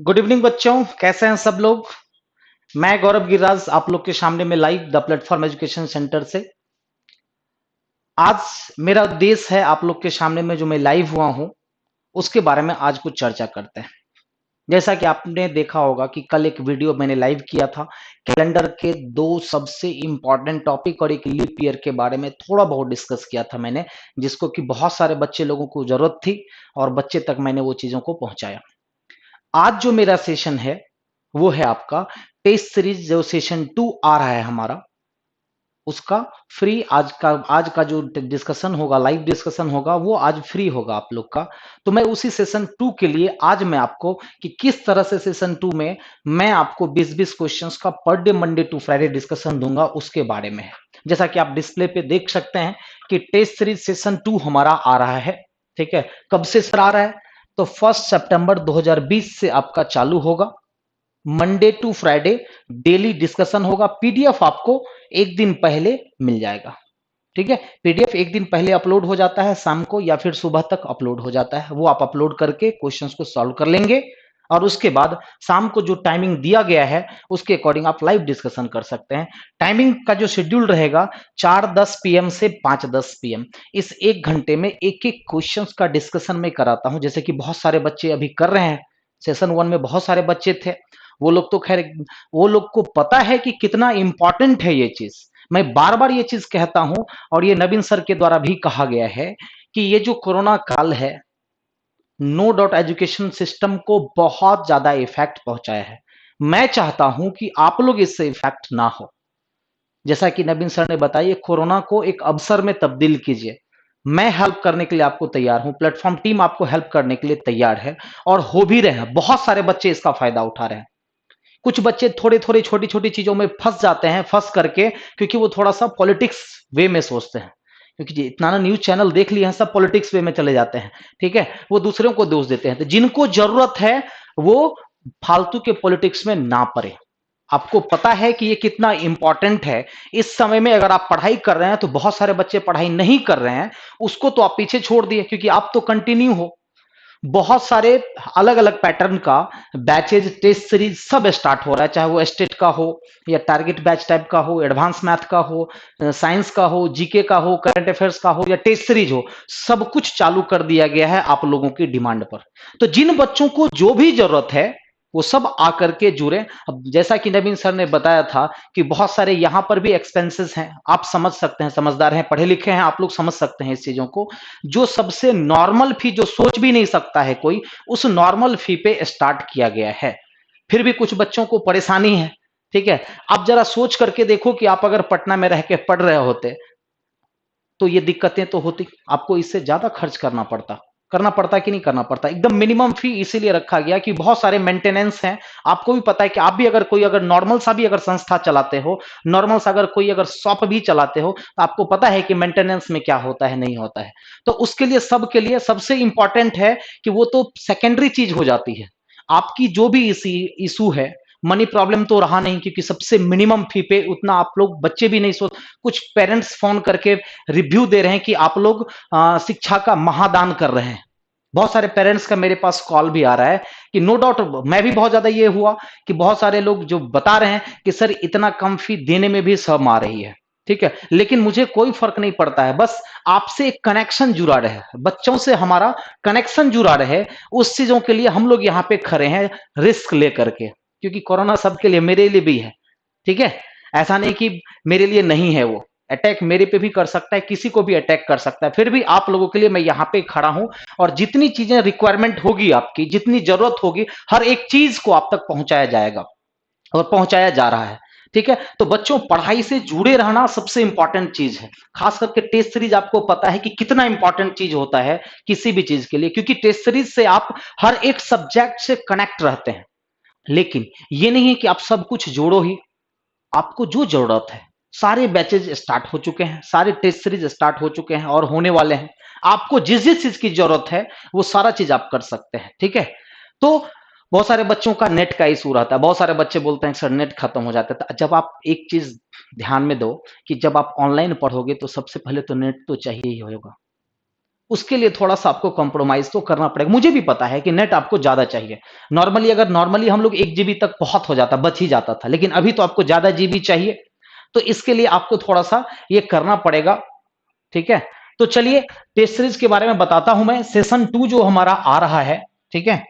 Good evening बच्चों, कैसे हैं सब लोग। मैं गौरव गिरिराज आप लोग के सामने में live the platform education centre से। आज मेरा उद्देश्य है आप लोग के सामने में जो मैं लाइव हुआ हूं उसके बारे में आज कुछ चर्चा करते हैं। जैसा कि आपने देखा होगा कि कल एक वीडियो मैंने लाइव किया था, कैलेंडर के दो सबसे इंपॉर्टेंट टॉपिक और एक लीप ईयर के बारे में थोड़ा बहुत डिस्कस किया था मैंने, जिसको कि बहुत सारे बच्चे लोगों को जरूरत थी और बच्चे तक मैंने वो चीजों को पहुंचाया। आज जो मेरा सेशन है वो है आपका टेस्ट सीरीज, जो सेशन 2 आ रहा है हमारा, उसका फ्री आज का जो डिस्कशन होगा, लाइव डिस्कशन होगा, वो आज फ्री होगा आप लोग का। तो मैं उसी सेशन 2 के लिए आज मैं आपको कि किस तरह से सेशन 2 में मैं आपको 20-20 क्वेश्चंस का per day Monday to Friday discussion दूंगा, उसके बारे में है। जैसा कि आप डिस्प्ले पे देख सकते हैं कि टेस्ट सीरीज सेशन 2 हमारा आ रहा है। ठीक है, कब से सर आ रहा है? तो 1 सितंबर 2020 से आपका चालू होगा। Monday to Friday daily discussion होगा। पीडीएफ आपको एक दिन पहले मिल जाएगा। ठीक है, पीडीएफ एक दिन पहले अपलोड हो जाता है, शाम को या फिर सुबह तक अपलोड हो जाता है। वो आप अपलोड करके क्वेश्चंस को सॉल्व कर लेंगे और उसके बाद शाम को जो टाइमिंग दिया गया है उसके अकॉर्डिंग आप लाइव डिस्कशन कर सकते हैं। टाइमिंग का जो शेड्यूल रहेगा 4:10 पीएम से 5:10 पीएम, इस एक घंटे में एक एक क्वेश्चन का डिस्कशन मैं कराता हूं। जैसे कि बहुत सारे बच्चे अभी कर रहे हैं, सेशन 1 में बहुत सारे बच्चे थे, वो लोग तो खैर, वो लोग को पता है कि कितना इंपॉर्टेंट है ये चीज। मैं बार बार ये चीज कहता हूं और ये नवीन सर के द्वारा भी कहा गया है कि ये जो कोरोना काल है, नो डाउट एजुकेशन सिस्टम को बहुत ज्यादा इफेक्ट पहुंचाया है। मैं चाहता हूं कि आप लोग इससे इफेक्ट ना हो। जैसा कि नवीन सर ने बताया, कोरोना को एक अवसर में तब्दील कीजिए। मैं हेल्प करने के लिए आपको तैयार हूं, प्लेटफॉर्म टीम आपको हेल्प करने के लिए तैयार है और हो भी रहे हैं। बहुत सारे बच्चे इसका फायदा उठा रहे हैं। कुछ बच्चे थोड़े थोड़े छोटी छोटी चीजों में फंस जाते हैं, फंस करके, क्योंकि वो थोड़ा सा पॉलिटिक्स वे में सोचते हैं। क्योंकि इतना ना न्यूज चैनल देख लिए हैं, सब पॉलिटिक्स वे में चले जाते हैं। ठीक है, वो दूसरों को दोष देते हैं। तो जिनको जरूरत है वो फालतू के पॉलिटिक्स में ना पड़े। आपको पता है कि ये कितना इंपॉर्टेंट है। इस समय में अगर आप पढ़ाई कर रहे हैं तो बहुत सारे बच्चे पढ़ाई नहीं कर रहे हैं, उसको तो आप पीछे छोड़ दिए, क्योंकि आप तो कंटिन्यू हो। बहुत सारे अलग अलग पैटर्न का बैचेज, टेस्ट सीरीज सब स्टार्ट हो रहा है, चाहे वो स्टेट का हो या टारगेट बैच टाइप का हो, एडवांस मैथ का हो, साइंस का हो, जीके का हो, करंट अफेयर्स का हो या टेस्ट सीरीज हो, सब कुछ चालू कर दिया गया है आप लोगों की डिमांड पर। तो जिन बच्चों को जो भी जरूरत है वो सब आकर के जुड़े। अब जैसा कि नवीन सर ने बताया था कि बहुत सारे यहाँ पर भी एक्सपेंसेस हैं, आप समझ सकते हैं, समझदार हैं, पढ़े लिखे हैं, आप लोग समझ सकते हैं इस चीजों को। जो सबसे नॉर्मल फी, जो सोच भी नहीं सकता है कोई, उस नॉर्मल फी पे स्टार्ट किया गया है। फिर भी कुछ बच्चों को परेशानी है। ठीक है, आप जरा सोच करके देखो कि आप अगर पटना में रह के पढ़ रहे होते तो ये दिक्कतें तो होती, आपको इससे ज्यादा खर्च करना पड़ता कि नहीं करना पड़ता। एकदम मिनिमम फी इसीलिए रखा गया कि बहुत सारे मेंटेनेंस हैं। आपको भी पता है कि आप भी अगर कोई अगर नॉर्मल सा भी अगर संस्था चलाते हो, नॉर्मल सा अगर कोई अगर शॉप भी चलाते हो, तो आपको पता है कि मेंटेनेंस में क्या होता है, नहीं होता है। तो उसके लिए, सबके लिए सबसे इंपॉर्टेंट है कि वो तो सेकेंडरी चीज हो जाती है। आपकी जो भी इशू है, मनी प्रॉब्लम तो रहा नहीं, क्योंकि सबसे मिनिमम फी पे उतना आप लोग बच्चे भी नहीं सोच। कुछ पेरेंट्स फोन करके रिव्यू दे रहे हैं कि आप लोग शिक्षा का महादान कर रहे हैं। बहुत सारे पेरेंट्स का मेरे पास कॉल भी आ रहा है कि नो डाउट, मैं भी बहुत ज्यादा ये हुआ कि बहुत सारे लोग जो बता रहे हैं कि सर इतना कम फी देने में भी शर्म आ रही है। ठीक है, लेकिन मुझे कोई फर्क नहीं पड़ता है, बस आपसे एक कनेक्शन जुड़ा रहे, बच्चों से हमारा कनेक्शन जुड़ा रहे, उस चीजों के लिए हम लोग यहाँ पे खड़े हैं, रिस्क लेकर के। क्योंकि कोरोना सबके लिए, मेरे लिए भी है। ठीक है, ऐसा नहीं कि मेरे लिए नहीं है। वो अटैक मेरे पे भी कर सकता है, किसी को भी अटैक कर सकता है। फिर भी आप लोगों के लिए मैं यहाँ पे खड़ा हूं और जितनी चीजें रिक्वायरमेंट होगी, आपकी जितनी जरूरत होगी, हर एक चीज को आप तक पहुंचाया जाएगा और पहुंचाया जा रहा है। ठीक है, तो बच्चों, पढ़ाई से जुड़े रहना सबसे इंपॉर्टेंट चीज है। खास करके टेस्ट सीरीज, आपको पता है कि कितना इंपॉर्टेंट चीज होता है किसी भी चीज के लिए, क्योंकि टेस्ट सीरीज से आप हर एक सब्जेक्ट से कनेक्ट रहते हैं। लेकिन ये नहीं है कि आप सब कुछ जोड़ो ही। आपको जो जरूरत है, सारे बैचेज स्टार्ट हो चुके हैं, सारे टेस्ट सीरीज स्टार्ट हो चुके हैं और होने वाले हैं। आपको जिस जिस चीज की जरूरत है वो सारा चीज आप कर सकते हैं। ठीक है, तो बहुत सारे बच्चों का नेट का इशू रहता है। बहुत सारे बच्चे बोलते हैं सर नेट खत्म हो जाता है। तो जब आप एक चीज ध्यान में दो कि जब आप ऑनलाइन पढ़ोगे तो सबसे पहले तो नेट तो चाहिए ही होगा। उसके लिए थोड़ा सा आपको कॉम्प्रोमाइज तो करना पड़ेगा। मुझे भी पता है कि नेट आपको ज्यादा चाहिए। नॉर्मली हम लोग 1 GB तक बहुत हो जाता, बच ही जाता था, लेकिन अभी तो आपको ज्यादा जीबी चाहिए, तो इसके लिए आपको थोड़ा सा ये करना पड़ेगा। ठीक है, तो चलिए टेस्ट सीरीज के बारे में बताता हूं मैं। सेशन 2 जो हमारा आ रहा है, ठीक है,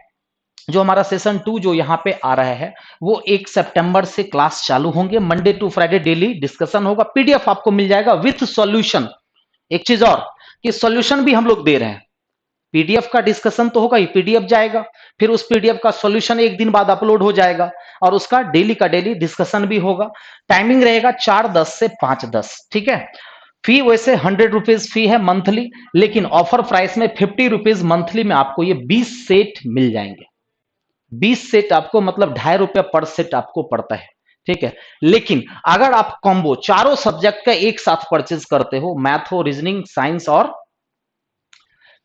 जो हमारा सेशन 2 जो यहां पे आ रहा है, वो 1 सितंबर से क्लास चालू होंगे। Monday to Friday daily discussion होगा। पीडीएफ आपको मिल जाएगा विथ सॉल्यूशन। एक चीज और कि सॉल्यूशन भी हम लोग दे रहे हैं। पीडीएफ का डिस्कशन तो होगा ही, पीडीएफ जाएगा, फिर उस पीडीएफ का सॉल्यूशन एक दिन बाद अपलोड हो जाएगा, और उसका डेली का डेली डिस्कशन भी होगा। टाइमिंग रहेगा 4:10 से 5:10। ठीक है, फी वैसे 100 रुपीज फी है मंथली, लेकिन ऑफर प्राइस में 50 रुपीज मंथली में आपको ये 20 सेट मिल जाएंगे। 20 सेट आपको मतलब ₹2.5 पर सेट आपको पड़ता है। ठीक है, लेकिन अगर आप कॉम्बो चारों सब्जेक्ट का एक साथ परचेज करते हो, मैथ हो, रीजनिंग, साइंस और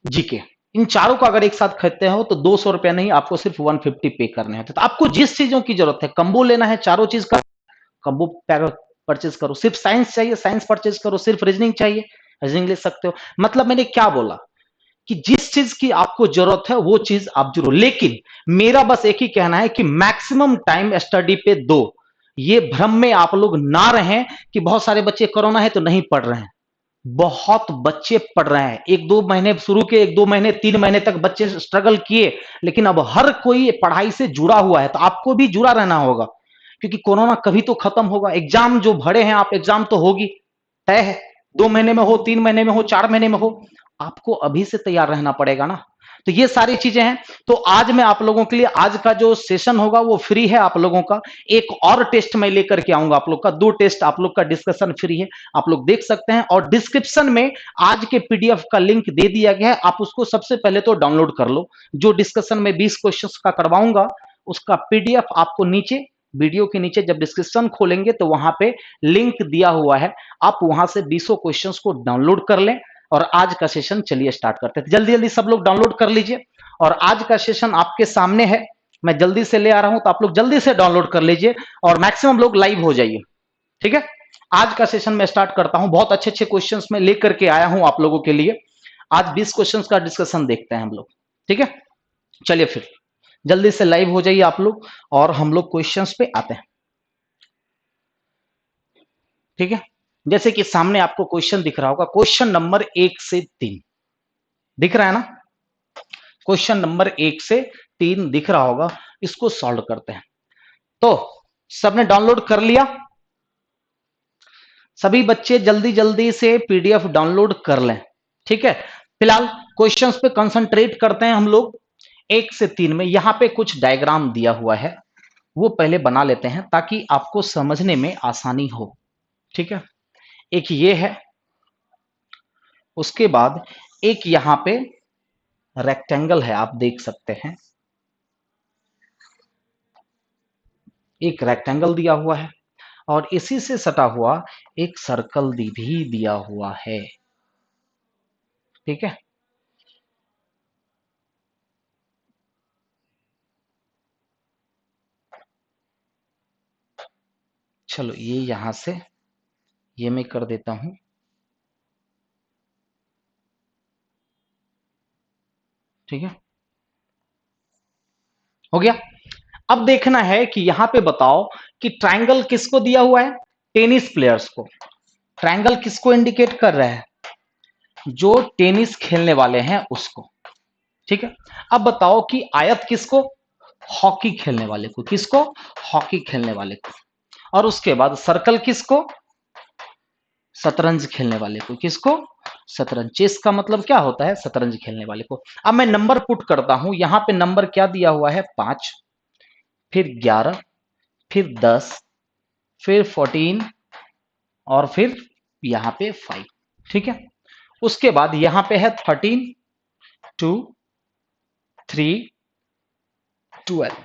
जीके, इन चारों को अगर एक साथ खरीदते हो तो ₹200 नहीं, आपको सिर्फ 150 पे करने होते। तो आपको जिस चीजों की जरूरत है, कम्बो लेना है चारों चीज का, कम्बो परचेज करो। सिर्फ साइंस चाहिए, साइंस परचेज करो। सिर्फ रीजनिंग चाहिए, रीजनिंग ले सकते हो। मतलब मैंने क्या बोला कि जिस चीज की आपको जरूरत है वो चीज आप जरूर, लेकिन मेरा बस एक ही कहना है कि मैक्सिमम टाइम स्टडी पे दो। ये भ्रम में आप लोग ना रहें कि बहुत सारे बच्चे कोरोना है तो नहीं पढ़ रहे हैं। बहुत बच्चे पढ़ रहे हैं। 1-2 महीने शुरू के 1-2 महीने 3 महीने तक बच्चे स्ट्रगल किए, लेकिन अब हर कोई पढ़ाई से जुड़ा हुआ है, तो आपको भी जुड़ा रहना होगा, क्योंकि कोरोना कभी तो खत्म होगा। एग्जाम जो भरे हैं आप, एग्जाम तो होगी, तय है। 2 महीने में हो, 3 महीने में हो, 4 महीने में हो, आपको अभी से तैयार रहना पड़ेगा ना। तो ये सारी चीजें हैं। तो आज मैं आप लोगों के लिए, आज का जो सेशन होगा वो फ्री है आप लोगों का। एक और टेस्ट मैं लेकर के आऊंगा आप लोग का, 2 टेस्ट आप लोग का डिस्कशन फ्री है, आप लोग देख सकते हैं। और डिस्क्रिप्शन में आज के पीडीएफ का लिंक दे दिया गया है, आप उसको सबसे पहले तो डाउनलोड कर लो। जो डिस्कशन में 20 क्वेश्चंस का करवाऊंगा, उसका पीडीएफ आपको नीचे, वीडियो के नीचे जब डिस्क्रिप्शन खोलेंगे तो वहां पे लिंक दिया हुआ है, आप वहां से 20 क्वेश्चंस को डाउनलोड कर लें। और आज का सेशन चलिए स्टार्ट करते हैं। जल्दी जल्दी सब लोग डाउनलोड कर लीजिए, और आज का सेशन आपके सामने है, मैं जल्दी से ले आ रहा हूं, तो आप लोग जल्दी से डाउनलोड कर लीजिए और मैक्सिमम लोग लाइव हो जाइए। ठीक है, आज का सेशन मैं स्टार्ट करता हूं। बहुत अच्छे अच्छे क्वेश्चंस मैं लेकर के आया हूं आप लोगों के लिए। आज 20 क्वेश्चंस का डिस्कशन देखते हैं हम लोग। ठीक है, चलिए फिर जल्दी से लाइव हो जाइए आप लोग, और हम लोग क्वेश्चंस पे आते हैं। ठीक है, जैसे कि सामने आपको क्वेश्चन दिख रहा होगा, क्वेश्चन नंबर 1 से 3 दिख रहा है ना। क्वेश्चन नंबर 1 से 3 दिख रहा होगा, इसको सॉल्व करते हैं। तो सबने डाउनलोड कर लिया? सभी बच्चे जल्दी जल्दी से पीडीएफ डाउनलोड कर लें। ठीक है, फिलहाल क्वेश्चंस पे कंसंट्रेट करते हैं हम लोग। 1 से 3 में यहां पे कुछ डायग्राम दिया हुआ है, वो पहले बना लेते हैं ताकि आपको समझने में आसानी हो। ठीक है, एक ये है, उसके बाद एक यहां पे रेक्टेंगल है, आप देख सकते हैं, एक रेक्टेंगल दिया हुआ है, और इसी से सटा हुआ एक सर्कल भी दिया हुआ है। ठीक है, चलो ये यहां से ये मैं कर देता हूं। ठीक है, हो गया। अब देखना है कि यहां पे बताओ कि ट्रायंगल किसको दिया हुआ है? टेनिस प्लेयर्स को। ट्रायंगल किसको इंडिकेट कर रहा है? जो टेनिस खेलने वाले हैं उसको। ठीक है, अब बताओ कि आयत किसको? हॉकी खेलने वाले को। किसको? हॉकी खेलने वाले को। और उसके बाद सर्कल किसको? शतरंज खेलने वाले को। किसको? शतरंज। चेस का मतलब क्या होता है? शतरंज खेलने वाले को। अब मैं नंबर पुट करता हूं, यहां पे नंबर क्या दिया हुआ है? 5, फिर 11, फिर 10, फिर 14, और फिर यहां पे 5। ठीक है, उसके बाद यहां पे है 13, 2, 3, 12।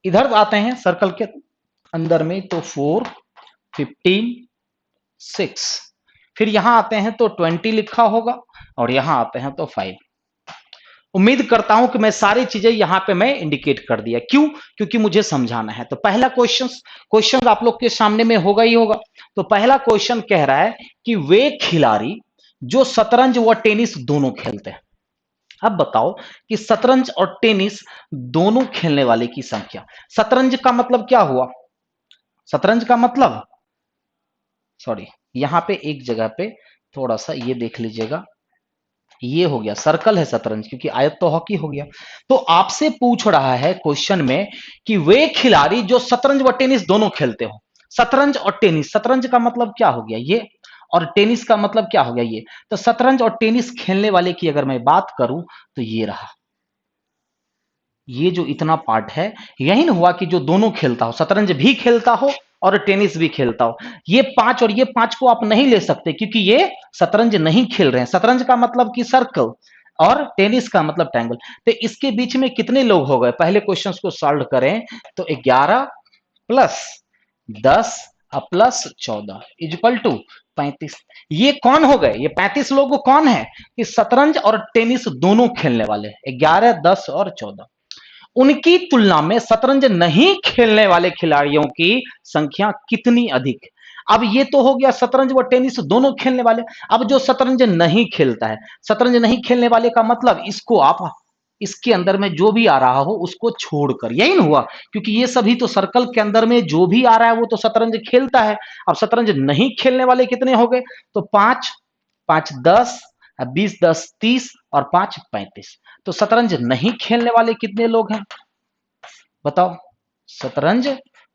इधर आते हैं सर्कल के अंदर में तो 4, 15, 6, फिर यहां आते हैं तो 20 लिखा होगा, और यहां आते हैं तो 5। उम्मीद करता हूं कि मैं सारी चीजें यहां पे मैं इंडिकेट कर दिया। क्यों? क्योंकि मुझे समझाना है। तो पहला क्वेश्चन आप लोग के सामने में होगा ही होगा। तो पहला क्वेश्चन कह रहा है कि वे खिलाड़ी जो शतरंज व टेनिस दोनों खेलते हैं, अब बताओ कि शतरंज और टेनिस दोनों खेलने वाले की संख्या। शतरंज का मतलब क्या हुआ? शतरंज का मतलब, सॉरी, यहां पे एक जगह पे थोड़ा सा ये देख लीजिएगा, ये हो गया सर्कल है शतरंज, क्योंकि आयत तो हॉकी हो गया। तो आपसे पूछ रहा है क्वेश्चन में कि वे खिलाड़ी जो शतरंज व टेनिस दोनों खेलते हो। शतरंज और टेनिस, शतरंज का मतलब क्या हो गया ये, और टेनिस का मतलब क्या हो गया ये। तो शतरंज और टेनिस खेलने वाले की अगर मैं बात करूं तो ये रहा, ये जो इतना पार्ट है, यही ना हुआ कि जो दोनों खेलता हो, शतरंज भी खेलता हो और टेनिस भी खेलता हो। ये पांच और ये पांच को आप नहीं ले सकते, क्योंकि ये शतरंज नहीं खेल रहे हैं। शतरंज का मतलब कि सर्कल और टेनिस का मतलब ट्रायंगल। तो इसके बीच में कितने लोग हो गए, पहले क्वेश्चन को सॉल्व करें तो 11 प्लस 10 प्लस 14 इक्वल टू 35। ये कौन हो गए, ये 35 लोग कौन है? कि शतरंज और टेनिस दोनों खेलने वाले, 11, 10 और 14। उनकी तुलना में शतरंज नहीं खेलने वाले खिलाड़ियों की संख्या कितनी अधिक है? अब ये तो हो गया शतरंज व टेनिस दोनों खेलने वाले। अब जो शतरंज नहीं खेलता है, शतरंज नहीं खेलने वाले का मतलब इसको आप, इसके अंदर में जो भी आ रहा हो उसको छोड़कर, यही ना हुआ, क्योंकि ये सभी तो सर्कल के अंदर में जो भी आ रहा है वो तो शतरंज खेलता है। अब शतरंज नहीं खेलने वाले कितने हो गए? तो 5, 5 10, 20 10 30 और 5 35। तो शतरंज नहीं खेलने वाले कितने लोग हैं बताओ? शतरंज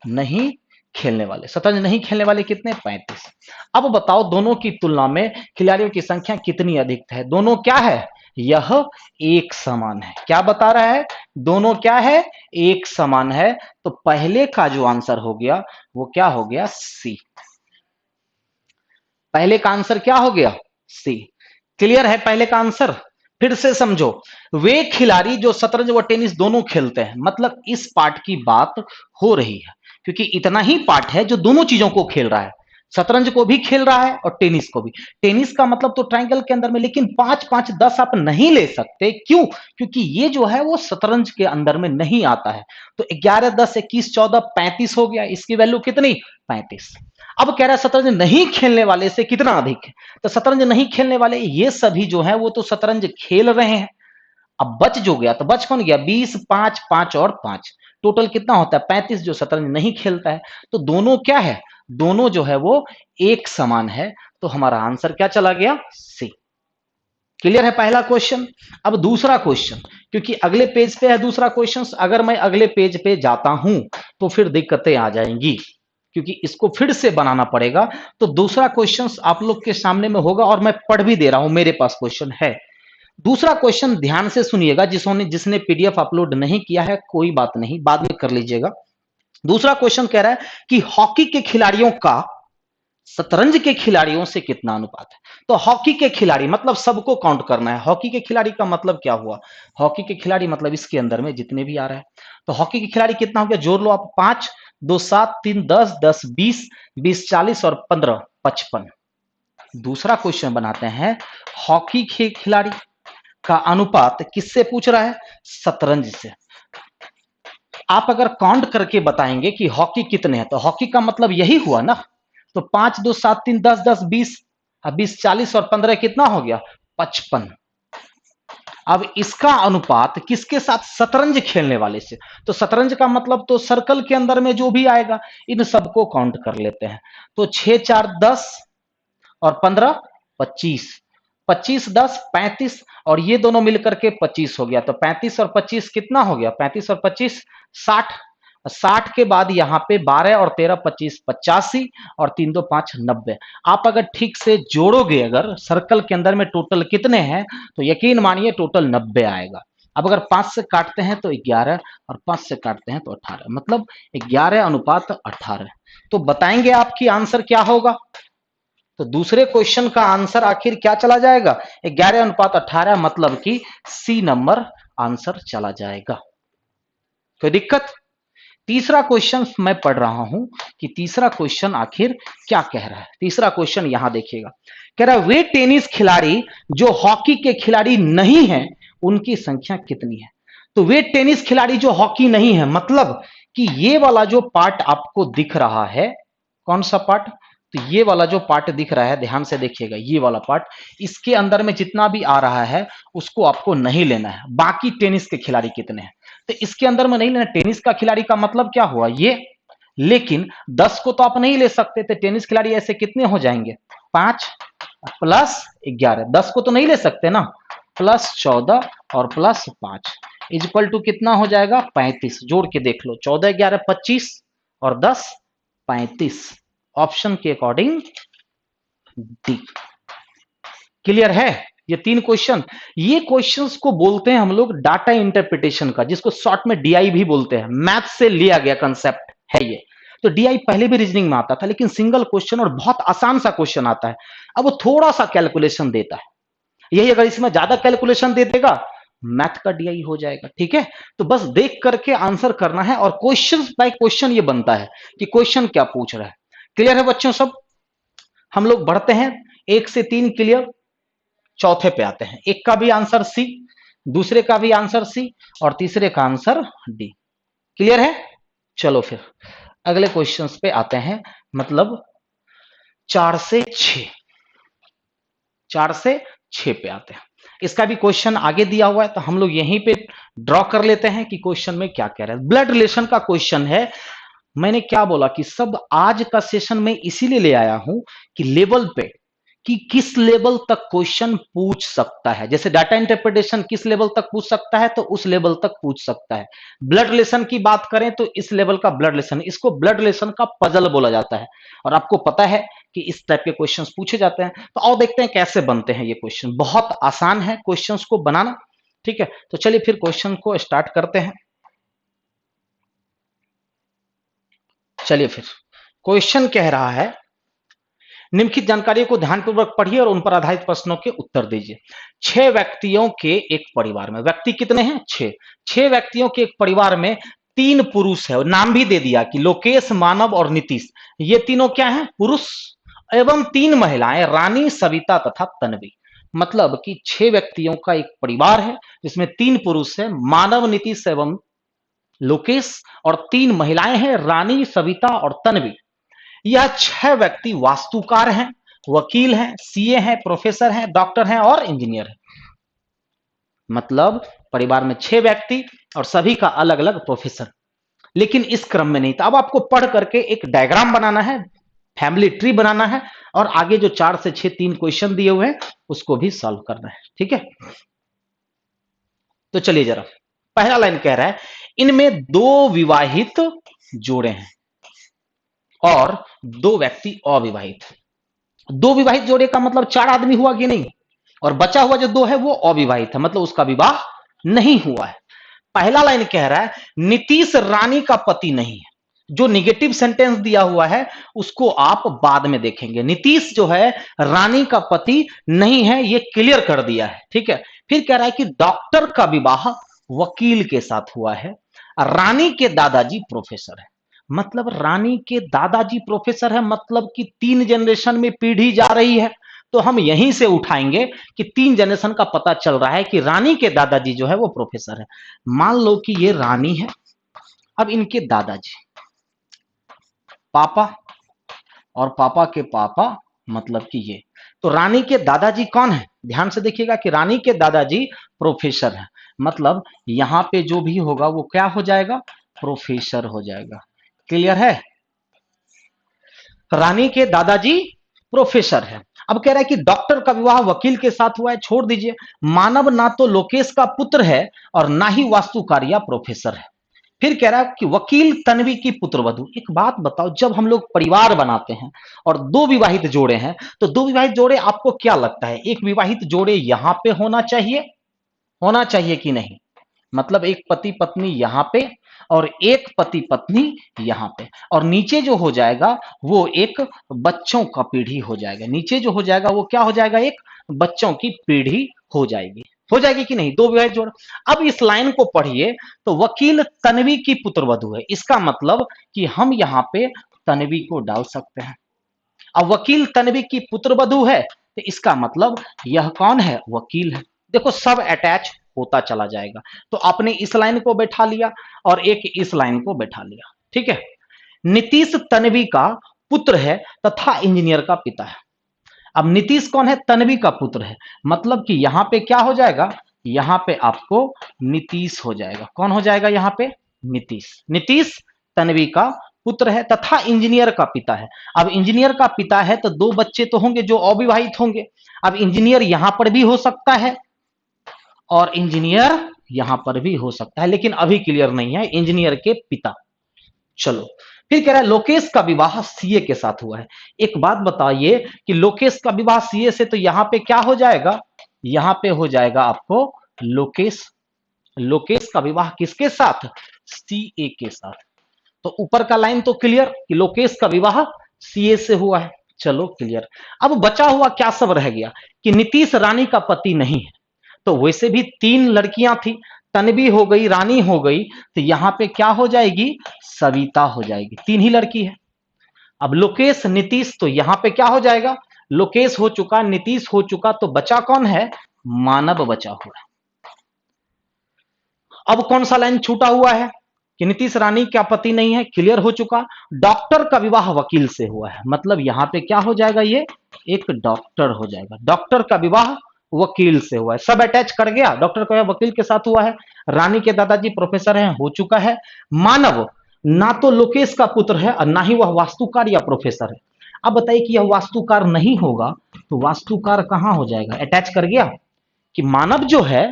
नहीं खेलने वाले, शतरंज नहीं खेलने वाले कितने? 35। अब बताओ दोनों की तुलना में खिलाड़ियों की संख्या कितनी अधिक है? दोनों क्या है? यह एक समान है। क्या बता रहा है? दोनों क्या है? एक समान है। तो पहले का जो आंसर हो गया वो क्या हो गया? सी। पहले का आंसर क्या हो गया? सी। क्लियर है पहले का आंसर? फिर से समझो, वे खिलाड़ी जो शतरंज व टेनिस दोनों खेलते हैं, मतलब इस पार्ट की बात हो रही है, क्योंकि इतना ही पार्ट है जो दोनों चीजों को खेल रहा है, शतरंज को भी खेल रहा है और टेनिस को भी। टेनिस का मतलब तो ट्रायंगल के अंदर में, लेकिन 5 5 10 आप नहीं ले सकते। क्यों? क्योंकि ये जो है वो शतरंज के अंदर में नहीं आता है। तो 11 10 21 14 35 हो गया, इसकी वैल्यू कितनी? 35। अब कह रहा है शतरंज नहीं खेलने वाले से कितना अधिक है। तो शतरंज नहीं खेलने वाले ये सभी जो है वो तो शतरंज खेल रहे हैं। अब बच जो गया, तो बच कौन गया? 20 5 5 और 5, टोटल कितना होता है? 35 जो शतरंज नहीं खेलता है। तो दोनों क्या है? दोनों जो है वो एक समान है। तो हमारा आंसर क्या चला गया? सी। क्लियर है पहला क्वेश्चन? अब दूसरा क्वेश्चन, क्योंकि अगले पेज पे है दूसरा क्वेश्चन, अगर मैं अगले पेज पे जाता हूं तो फिर दिक्कतें आ जाएंगी, क्योंकि इसको फिर से बनाना पड़ेगा। तो दूसरा क्वेश्चन आप लोग के सामने में होगा और मैं पढ़ भी दे रहा हूं, मेरे पास क्वेश्चन है। दूसरा क्वेश्चन ध्यान से सुनिएगा, जिसने पीडीएफ अपलोड नहीं किया है कोई बात नहीं, बाद में कर लीजिएगा। दूसरा क्वेश्चन कह रहा है कि हॉकी के खिलाड़ियों का शतरंज के खिलाड़ियों से कितना अनुपात है। तो हॉकी के खिलाड़ी मतलब सबको काउंट करना है। हॉकी के खिलाड़ी का मतलब क्या हुआ? हॉकी के खिलाड़ी मतलब इसके अंदर में जितने भी आ रहे हैं। तो हॉकी के खिलाड़ी कितना हो गया? जोड़ लो आप, 5 2 7 3 10 10 20 20 40 और 15 55। दूसरा क्वेश्चन बनाते हैं, हॉकी के खिलाड़ी का अनुपात किससे पूछ रहा है? शतरंज से। आप अगर काउंट करके बताएंगे कि हॉकी कितने हैं, तो हॉकी का मतलब यही हुआ ना। तो 5 2 7 3 10 10 20 20 40 और 15 कितना हो गया? 55। अब इसका अनुपात किसके साथ? शतरंज खेलने वाले से। तो शतरंज का मतलब तो सर्कल के अंदर में जो भी आएगा इन सबको काउंट कर लेते हैं। तो 6 4 10 और 15 25, 25 10 35 और ये दोनों मिलकर के 25 हो गया। तो 35 और 25 कितना हो गया? 35 और 25 60। 60 के बाद यहाँ पे 12 और 13 25 85 और 3 2 5 90। आप अगर ठीक से जोड़ोगे, अगर सर्कल के अंदर में टोटल कितने हैं, तो यकीन मानिए टोटल 90 आएगा। अब अगर 5 से काटते हैं तो 11 और 5 से काटते हैं तो 18, मतलब 11 अनुपात 18। तो बताएंगे आपकी आंसर क्या होगा? तो दूसरे क्वेश्चन का आंसर आखिर क्या चला जाएगा? 11 अनुपात 18, मतलब कि सी नंबर आंसर चला जाएगा। कोई दिक्कत? तीसरा क्वेश्चन मैं पढ़ रहा हूं कि तीसरा क्वेश्चन आखिर क्या कह रहा है। तीसरा क्वेश्चन यहां देखिएगा, कह रहा है वे टेनिस खिलाड़ी जो हॉकी के खिलाड़ी नहीं हैं उनकी संख्या कितनी है। तो वे टेनिस खिलाड़ी जो हॉकी नहीं है, मतलब कि ये वाला जो पार्ट आपको दिख रहा है, कौन सा पार्ट? तो ये वाला जो पार्ट दिख रहा है, ध्यान से देखिएगा, ये वाला पार्ट, इसके अंदर में जितना भी आ रहा है उसको आपको नहीं लेना है। बाकी टेनिस के खिलाड़ी कितने हैं तो इसके अंदर में नहीं लेना। टेनिस का खिलाड़ी का मतलब क्या हुआ ये, लेकिन 10 को तो आप नहीं ले सकते थे। टेनिस खिलाड़ी ऐसे कितने हो जाएंगे, 5 प्लस 11, 10 को तो नहीं ले सकते ना, प्लस 14 और प्लस 5 इक्वल टू कितना हो जाएगा, 35। जोड़ के देख लो, 14 11 25 और 10 35। ऑप्शन के अकॉर्डिंग डी। क्लियर है ये 3 क्वेश्चन। ये क्वेश्चंस को बोलते हैं हम लोग डाटा इंटरप्रिटेशन का, जिसको शॉर्ट में डीआई भी बोलते हैं। मैथ से लिया गया कंसेप्ट है ये। तो डीआई पहले भी रीजनिंग में आता था, लेकिन सिंगल क्वेश्चन और बहुत आसान सा क्वेश्चन आता है। अब वो थोड़ा सा कैलकुलेशन देता है, यही अगर इसमें ज्यादा कैलकुलेशन दे देगा मैथ का डीआई हो जाएगा। ठीक है, तो बस देख करके आंसर करना है, और क्वेश्चन बाय क्वेश्चन ये बनता है कि क्वेश्चन क्या पूछ रहा है। क्लियर है बच्चों सब? हम लोग बढ़ते हैं, 1 से 3 क्लियर, चौथे पे आते हैं। एक का भी आंसर सी, दूसरे का भी आंसर सी, और तीसरे का आंसर डी। क्लियर है? चलो फिर अगले क्वेश्चंस पे आते हैं, मतलब 4 से 6, 4 से 6 पे आते हैं। इसका भी क्वेश्चन आगे दिया हुआ है, तो हम लोग यहीं पे ड्रॉ कर लेते हैं कि क्वेश्चन में क्या कह रहा है। ब्लड रिलेशन का क्वेश्चन है। मैंने क्या बोला कि सब आज का सेशन में इसीलिए ले आया हूं कि लेवल पे, कि किस लेवल तक क्वेश्चन पूछ सकता है। जैसे डाटा इंटरप्रिटेशन किस लेवल तक पूछ सकता है, तो उस लेवल तक पूछ सकता है। ब्लड रिलेशन की बात करें तो इस लेवल का ब्लड रिलेशन, इसको ब्लड रिलेशन का पजल बोला जाता है। और आपको पता है कि इस टाइप के क्वेश्चंस पूछे जाते हैं। तो आओ देखते हैं कैसे बनते हैं ये क्वेश्चन। बहुत आसान है क्वेश्चंस को बनाना। ठीक है, तो चलिए फिर क्वेश्चन को स्टार्ट करते हैं। चलिए फिर क्वेश्चन कह रहा है, निम्नलिखित जानकारियों को ध्यानपूर्वक पढ़िए और उन पर आधारित प्रश्नों के उत्तर दीजिए। 6 व्यक्तियों के एक परिवार में, व्यक्ति कितने हैं, 6। 6 व्यक्तियों के एक परिवार में 3 पुरुष है, और नाम भी दे दिया कि लोकेश, मानव और नीतीश। ये तीनों क्या हैं, पुरुष, एवं 3 महिलाएं, रानी, सविता तथा तन्वी। मतलब कि 6 व्यक्तियों का एक परिवार है जिसमें 3 पुरुष है, मानव, नीतीश एवं लोकेश, और 3 महिलाएं हैं, रानी, सविता और तन्वी। यह 6 व्यक्ति वास्तुकार हैं, वकील हैं, सीए हैं, प्रोफेसर हैं, डॉक्टर हैं और इंजीनियर हैं। मतलब परिवार में 6 व्यक्ति और सभी का अलग अलग प्रोफेसर, लेकिन इस क्रम में नहीं था। अब आपको पढ़ करके एक डायग्राम बनाना है, फैमिली ट्री बनाना है, और आगे जो 4 से 6 3 क्वेश्चन दिए हुए हैं उसको भी सॉल्व करना है। ठीक है, तो चलिए जरा, पहला लाइन कह रहा है, इनमें 2 विवाहित जोड़े हैं और 2 व्यक्ति अविवाहित। 2 विवाहित जोड़े का मतलब 4 आदमी हुआ कि नहीं, और बचा हुआ जो 2 है वो अविवाहित है, मतलब उसका विवाह नहीं हुआ है। पहला लाइन कह रहा है, नीतीश रानी का पति नहीं है। जो निगेटिव सेंटेंस दिया हुआ है उसको आप बाद में देखेंगे। नीतीश जो है रानी का पति नहीं है, ये क्लियर कर दिया है। ठीक है, फिर कह रहा है कि डॉक्टर का विवाह वकील के साथ हुआ है, रानी के दादाजी प्रोफेसर है। मतलब रानी के दादाजी प्रोफेसर है, मतलब कि 3 जनरेशन में पीढ़ी जा रही है। तो हम यहीं से उठाएंगे कि 3 जनरेशन का पता चल रहा है कि रानी के दादाजी जो है वो प्रोफेसर है। मान लो कि ये रानी है, अब इनके दादाजी, पापा और पापा के पापा, मतलब कि ये, तो रानी के दादाजी कौन है, ध्यान से देखिएगा कि रानी के दादाजी प्रोफेसर है। मतलब यहां पे जो भी होगा वो क्या हो जाएगा, प्रोफेसर हो जाएगा। क्लियर है, रानी के दादाजी प्रोफेसर है। अब कह रहा है कि डॉक्टर का विवाह वकील के साथ हुआ है, छोड़ दीजिए। मानव ना तो लोकेश का पुत्र है और ना ही वास्तुकार या प्रोफेसर है। फिर कह रहा है कि वकील तन्वी की पुत्रवधु। एक बात बताओ, जब हम लोग परिवार बनाते हैं और 2 विवाहित जोड़े हैं, तो 2 विवाहित जोड़े आपको क्या लगता है, एक विवाहित जोड़े यहां पे होना चाहिए कि नहीं? मतलब एक पति पत्नी यहां पे और एक पति पत्नी यहां पे, और नीचे जो हो जाएगा वो एक बच्चों का पीढ़ी हो जाएगा। नीचे जो हो जाएगा वो क्या हो जाएगा, एक बच्चों की पीढ़ी हो जाएगी कि नहीं, 2 विवाहित जोड़। अब इस लाइन को पढ़िए, तो वकील तन्वी की पुत्रवधु है, इसका मतलब कि हम यहां पे तन्वी को डाल सकते हैं। अब वकील तन्वी की पुत्रवधु है, तो इसका मतलब यह कौन है, वकील है। देखो सब अटैच होता चला जाएगा। तो आपने इस लाइन को बैठा लिया और एक इस लाइन को बैठा लिया। ठीक है, नीतीश तन्वी का पुत्र है तथा इंजीनियर का पिता है। अब नीतीश कौन है? तन्वी का पुत्र है, मतलब कि यहां पे क्या हो जाएगा, यहां पे आपको नीतीश हो जाएगा। कौन हो जाएगा यहां पे? नीतीश। नीतीश तन्वी का पुत्र है तथा इंजीनियर का पिता है। अब इंजीनियर का पिता है तो दो बच्चे तो होंगे जो अविवाहित होंगे। अब इंजीनियर यहां पर भी हो सकता है और इंजीनियर यहां पर भी हो सकता है, लेकिन अभी क्लियर नहीं है, इंजीनियर के पिता। चलो, फिर कह रहा है लोकेश का विवाह सीए के साथ हुआ है। एक बात बताइए कि लोकेश का विवाह सीए से, तो यहां पे क्या हो जाएगा, यहां पे हो जाएगा आपको लोकेश। लोकेश का विवाह किसके साथ? सीए के साथ। तो ऊपर का लाइन तो क्लियर कि लोकेश का विवाह सीए से हुआ है। चलो क्लियर। अब बचा हुआ क्या सब रह गया कि नीतीश रानी का पति नहीं है, तो वैसे भी तीन लड़कियां थी, तन्वी हो गई, रानी हो गई, तो यहां पे क्या हो जाएगी? सविता हो जाएगी। तीन ही लड़की है। अब लोकेश नीतीश, तो यहां पे क्या हो जाएगा? लोकेश हो चुका, नीतीश हो चुका, तो बचा कौन है? मानव बचा हुआ। अब कौन सा लाइन छूटा हुआ है कि नीतीश रानी का पति नहीं है? क्लियर हो चुका। डॉक्टर का विवाह वकील से हुआ है, मतलब यहां पे क्या हो जाएगा? ये एक डॉक्टर हो जाएगा। डॉक्टर का विवाह वकील से हुआ है, सब अटैच कर गया। डॉक्टर का वकील के साथ हुआ है। रानी के दादाजी प्रोफेसर हैं, हो चुका है। मानव ना तो लोकेश का पुत्र है और ना ही वह वास्तुकार या प्रोफेसर है। अब बताइए कि यह वास्तुकार नहीं होगा तो वास्तुकार कहां हो जाएगा? अटैच कर गया कि मानव जो है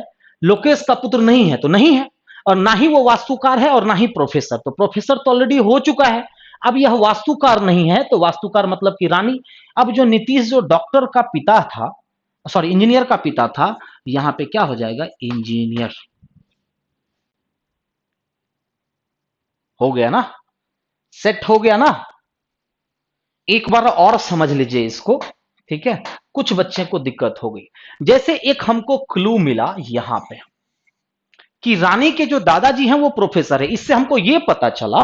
लोकेश का पुत्र नहीं है, तो नहीं है, और ना ही वो वास्तुकार है और ना ही प्रोफेसर, तो प्रोफेसर तो ऑलरेडी हो चुका है। अब यह वास्तुकार नहीं है, तो वास्तुकार मतलब कि रानी। अब जो नीतीश जो डॉक्टर का पिता था, सॉरी इंजीनियर का पिता था, यहां पे क्या हो जाएगा? इंजीनियर। हो गया ना? सेट हो गया ना? एक बार और समझ लीजिए इसको, ठीक है? कुछ बच्चे को दिक्कत हो गई। जैसे एक हमको क्लू मिला यहां पे कि रानी के जो दादाजी हैं वो प्रोफेसर है, इससे हमको ये पता चला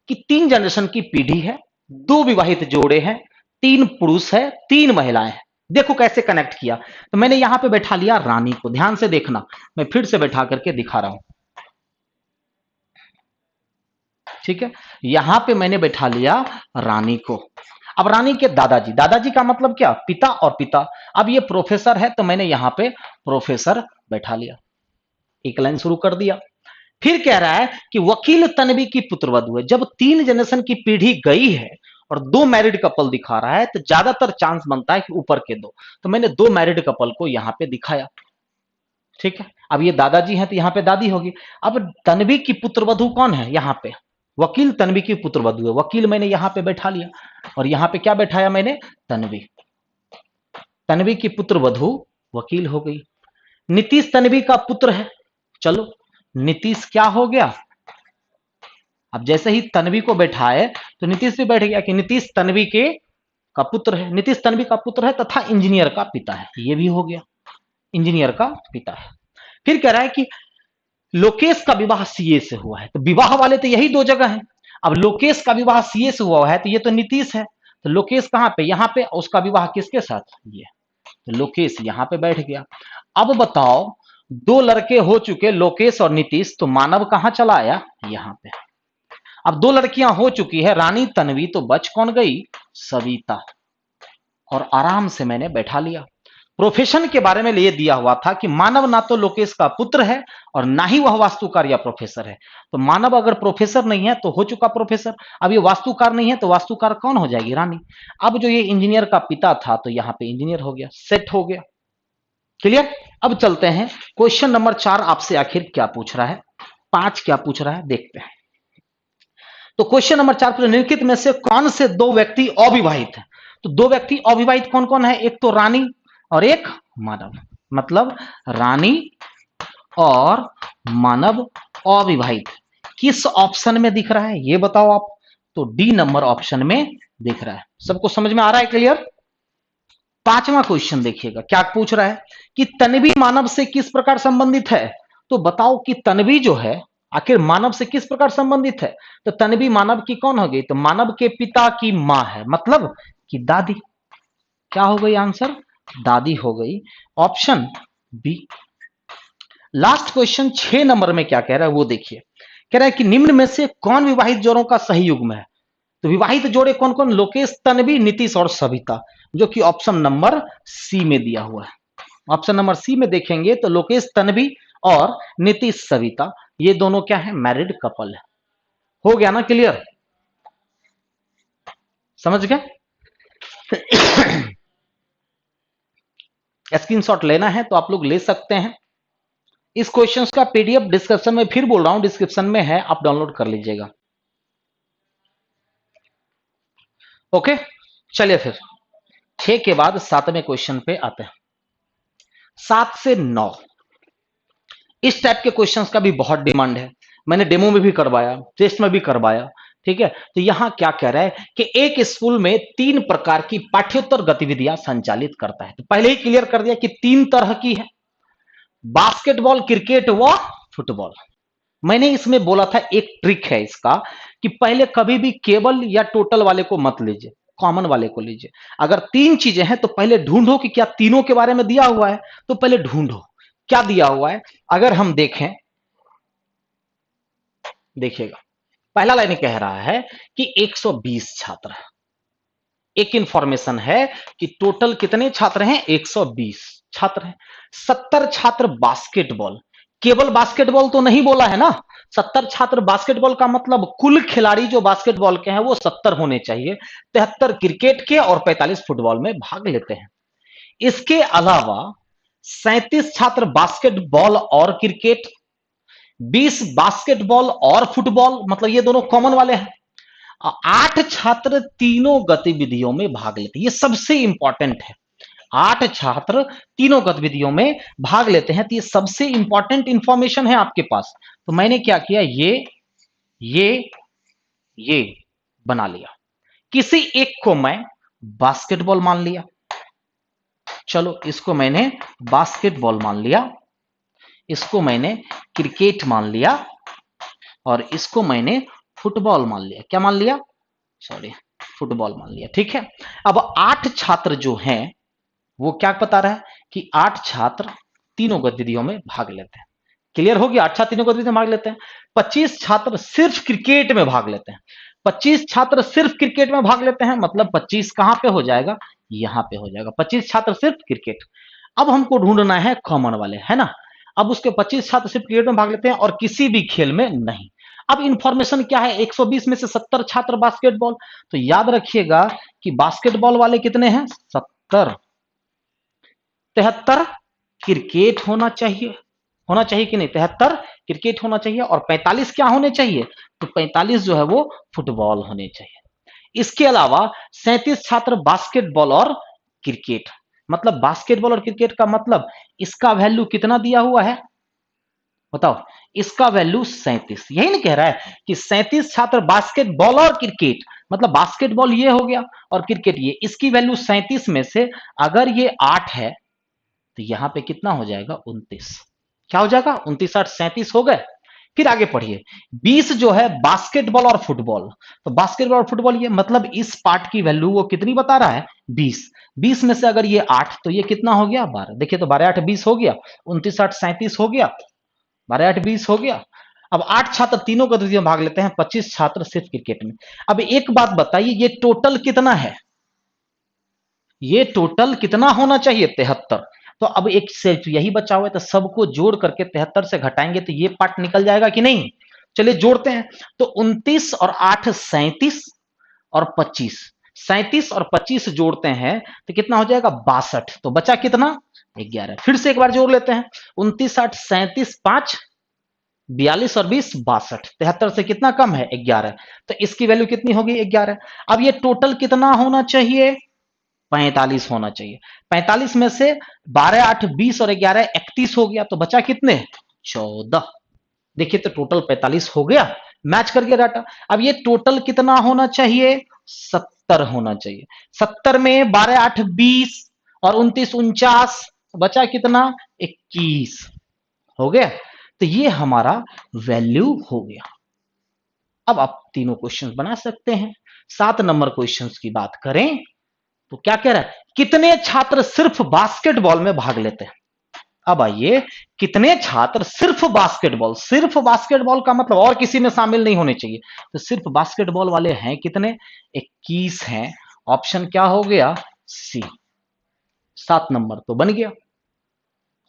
कि तीन जनरेशन की पीढ़ी है, दो विवाहित जोड़े हैं, तीन पुरुष है, तीन महिलाएं हैं। देखो कैसे कनेक्ट किया। तो मैंने यहां पे बैठा लिया रानी को, ध्यान से देखना, मैं फिर से बैठा करके दिखा रहा हूं, ठीक है? यहां पे मैंने बैठा लिया रानी को। अब रानी के दादाजी, दादाजी का मतलब क्या? पिता और पिता। अब ये प्रोफेसर है तो मैंने यहां पे प्रोफेसर बैठा लिया, एक लाइन शुरू कर दिया। फिर कह रहा है कि वकील तन्वी की पुत्रवधू है। जब तीन जनरेशन की पीढ़ी गई है और दो मैरिड कपल दिखा रहा है, तो ज्यादातर चांस बनता है कि ऊपर के दो, तो मैंने दो मैरिड कपल को यहां पे दिखाया, ठीक है? अब ये दादाजी हैं तो यहां पे दादी होगी। अब तन्वी की पुत्रवधू कौन है? यहां पे वकील तन्वी की पुत्रवधू है, वकील मैंने यहां पे बैठा लिया, और यहां पे क्या बैठाया मैंने? तन्वी। तन्वी की पुत्रवधू वकील हो गई। नीतीश तन्वी का पुत्र है, चलो नीतीश क्या हो गया? अब जैसे ही तन्वी को बैठाए तो नीतीश भी बैठ गया कि नीतीश तन्वी के का पुत्र है, नीतीश तन्वी का पुत्र है तथा इंजीनियर का पिता है, ये भी हो गया, इंजीनियर का पिता है। फिर कह रहा है कि लोकेश का विवाह सीए से हुआ है, तो विवाह वाले तो यही दो जगह है। अब लोकेश का विवाह सीए से हुआ है तो ये तो नीतीश है, तो लोकेश कहां पे? यहां पे। उसका विवाह किसके साथ? ये, तो लोकेश यहां पे बैठ गया। अब बताओ, दो लड़के हो चुके लोकेश और नीतीश, तो मानव कहां चला आया? यहां पे। अब दो लड़कियां हो चुकी है रानी तन्वी, तो बच कौन गई? सविता, और आराम से मैंने बैठा लिया। प्रोफेशन के बारे में ये दिया हुआ था कि मानव ना तो लोकेश का पुत्र है और ना ही वह वास्तुकार या प्रोफेसर है, तो मानव अगर प्रोफेसर नहीं है तो हो चुका प्रोफेसर। अब ये वास्तुकार नहीं है तो वास्तुकार कौन हो जाएगी? रानी। अब जो ये इंजीनियर का पिता था तो यहां पे इंजीनियर हो गया, सेट हो गया, क्लियर? अब चलते हैं क्वेश्चन नंबर 4 आपसे आखिर क्या पूछ रहा है, 5 क्या पूछ रहा है देखते हैं। तो क्वेश्चन नंबर 4 पर निम्नलिखित में से कौन से दो व्यक्ति अविवाहित हैं? तो दो व्यक्ति अविवाहित कौन कौन है? एक तो रानी और एक मानव, मतलब रानी और मानव अविवाहित। किस ऑप्शन में दिख रहा है ये बताओ आप? तो डी नंबर ऑप्शन में दिख रहा है। सबको समझ में आ रहा है? क्लियर? 5वां क्वेश्चन देखिएगा क्या पूछ रहा है कि तन्वी मानव से किस प्रकार संबंधित है? तो बताओ कि तन्वी जो है आखिर मानव से किस प्रकार संबंधित है? तो तन्वी मानव की कौन हो गई? तो मानव के पिता की मां है, मतलब कि दादी। क्या हो गई आंसर? दादी हो गई, option B. Last question 6 number में क्या कह रहा है वो देखिए। कह रहा है कि निम्न में से कौन विवाहित जोड़ों का सही युग्म है? तो विवाहित जोड़े कौन कौन? लोकेश, तन्वी, नीतीश और सविता, जो कि ऑप्शन नंबर सी में दिया हुआ है। ऑप्शन नंबर सी में देखेंगे तो लोकेश, तन्वी और नीतीश, सविता, ये दोनों क्या है? मैरिड कपल है। हो गया ना क्लियर? समझ गए? स्क्रीनशॉट लेना है तो आप लोग ले सकते हैं। इस क्वेश्चंस का पीडीएफ डिस्क्रिप्शन में, फिर बोल रहा हूं, डिस्क्रिप्शन में है, आप डाउनलोड कर लीजिएगा। ओके, चलिए फिर 6 के बाद 7वें क्वेश्चन पे आते हैं। 7 से 9 इस टाइप के क्वेश्चंस का भी बहुत डिमांड है। मैंने डेमो में भी करवाया, टेस्ट में भी करवाया, ठीक है। तो यहां क्या कह रहा है कि एक स्कूल में 3 प्रकार की पाठ्येतर गतिविधियां संचालित करता है। तो पहले ही क्लियर कर दिया कि 3 तरह की है, बास्केटबॉल, क्रिकेट व फुटबॉल। मैंने इसमें बोला था एक ट्रिक है इसका कि पहले कभी भी केवल या टोटल वाले को मत लीजिए, कॉमन वाले को लीजिए। अगर 3 चीजें हैं तो पहले ढूंढो कि क्या तीनों के बारे में दिया हुआ है, तो पहले ढूंढो क्या दिया हुआ है। अगर हम देखें, देखिएगा पहला लाइन कह रहा है कि 120 छात्र। एक इंफॉर्मेशन है कि टोटल कितने छात्र हैं? 120 छात्र हैं। 70 छात्र बास्केटबॉल, केवल बास्केटबॉल तो नहीं बोला है ना। 70 छात्र बास्केटबॉल का मतलब कुल खिलाड़ी जो बास्केटबॉल के हैं वो 70 होने चाहिए। 73 क्रिकेट के और 45 फुटबॉल में भाग लेते हैं। इसके अलावा 37 छात्र बास्केटबॉल और क्रिकेट, 20 बास्केटबॉल और फुटबॉल, मतलब ये दोनों कॉमन वाले हैं। 8 छात्र तीनों गतिविधियों में भाग लेते हैं। ये सबसे इंपॉर्टेंट है, 8 छात्र तीनों गतिविधियों में भाग लेते हैं। तो ये सबसे इंपॉर्टेंट इंफॉर्मेशन है आपके पास। तो मैंने क्या किया, ये बना लिया। किसी एक को मैं बास्केटबॉल मान लिया, चलो इसको मैंने बास्केटबॉल मान लिया, इसको मैंने क्रिकेट मान लिया और इसको मैंने फुटबॉल मान लिया। क्या मान लिया? सॉरी, फुटबॉल मान लिया। ठीक है। अब 8 छात्र जो हैं वो क्या बता रहा है कि 8 छात्र तीनों गतिविधियों में भाग लेते हैं। क्लियर हो गया? 8 छात्र तीनों गतिविधियों में भाग लेते हैं। 25 छात्र सिर्फ क्रिकेट में भाग लेते हैं। 25 छात्र सिर्फ क्रिकेट में भाग लेते हैं, मतलब 25 कहां पे हो जाएगा? यहां पे हो जाएगा। 25 छात्र सिर्फ क्रिकेट। अब हमको ढूंढना है कॉमन वाले, है ना। अब उसके 25 छात्र सिर्फ क्रिकेट में भाग लेते हैं और किसी भी खेल में नहीं। अब इंफॉर्मेशन क्या है? 120 में से 70 छात्र बास्केटबॉल, तो याद रखिएगा कि बास्केटबॉल वाले कितने हैं? 70। 73 क्रिकेट होना चाहिए, होना चाहिए कि नहीं? 73 क्रिकेट होना चाहिए और 45 क्या होने चाहिए? तो 45 जो है वो फुटबॉल होने चाहिए। इसके अलावा 37 छात्र बास्केटबॉल और क्रिकेट, मतलब बास्केटबॉल और क्रिकेट का मतलब इसका वैल्यू कितना दिया हुआ है बताओ? इसका वैल्यू 37। यही नहीं कह रहा है कि 37 छात्र बास्केटबॉल और क्रिकेट, मतलब बास्केटबॉल ये हो गया और क्रिकेट ये, इसकी वैल्यू 37 में से अगर ये 8 है तो यहां पे कितना हो जाएगा? 29। क्या हो जाएगा? 29 8 37 हो गए। फिर आगे पढ़िए, 20 जो है बास्केटबॉल और फुटबॉल, तो बास्केटबॉल और फुटबॉल ये मतलब इस पार्ट की वैल्यू वो कितनी बता रहा है? 20। 20 में से अगर ये 8 तो ये कितना हो गया? 12। देखिए तो 12 8 20 हो गया, 29 8 37 हो गया, 12 8 20 हो गया। अब 8 छात्र तीनों गतिविधियों में भाग लेते हैं, 25 छात्र सिर्फ क्रिकेट में। अब एक बात बताइए, ये टोटल कितना है? ये टोटल कितना होना चाहिए? 73। तो अब एक सिर्फ यही बचा हुआ है, तो सबको जोड़ करके 73 से घटाएंगे तो ये पार्ट निकल जाएगा कि नहीं? चलिए जोड़ते हैं। तो 29 और 8 37 और 25, 37 और 25 जोड़ते हैं तो कितना हो जाएगा? 62। तो बचा कितना? 11। फिर से एक बार जोड़ लेते हैं, 29 8 37 5 42 और 20 62। 73 से कितना कम है? 11। तो इसकी वैल्यू कितनी होगी? 11। अब ये टोटल कितना होना चाहिए? 45 होना चाहिए। 45 में से 12 8 20 और 11 31 हो गया, तो बचा कितने? 14। देखिए तो टोटल 45 हो गया, मैच कर गया डाटा। अब ये टोटल कितना होना चाहिए? 70 होना चाहिए। 70 में 12 8 20 और 29 49, बचा कितना? 21 हो गया। तो ये हमारा वैल्यू हो गया। अब आप तीनों क्वेश्चन बना सकते हैं। 7 नंबर क्वेश्चन की बात करें तो क्या कह रहा है? कितने छात्र सिर्फ बास्केटबॉल में भाग लेते हैं? अब आइए, कितने छात्र सिर्फ बास्केटबॉल का मतलब और किसी में शामिल नहीं होने चाहिए, तो सिर्फ बास्केटबॉल वाले हैं कितने, 21 हैं। ऑप्शन क्या हो गया, सी। 7 नंबर तो बन गया।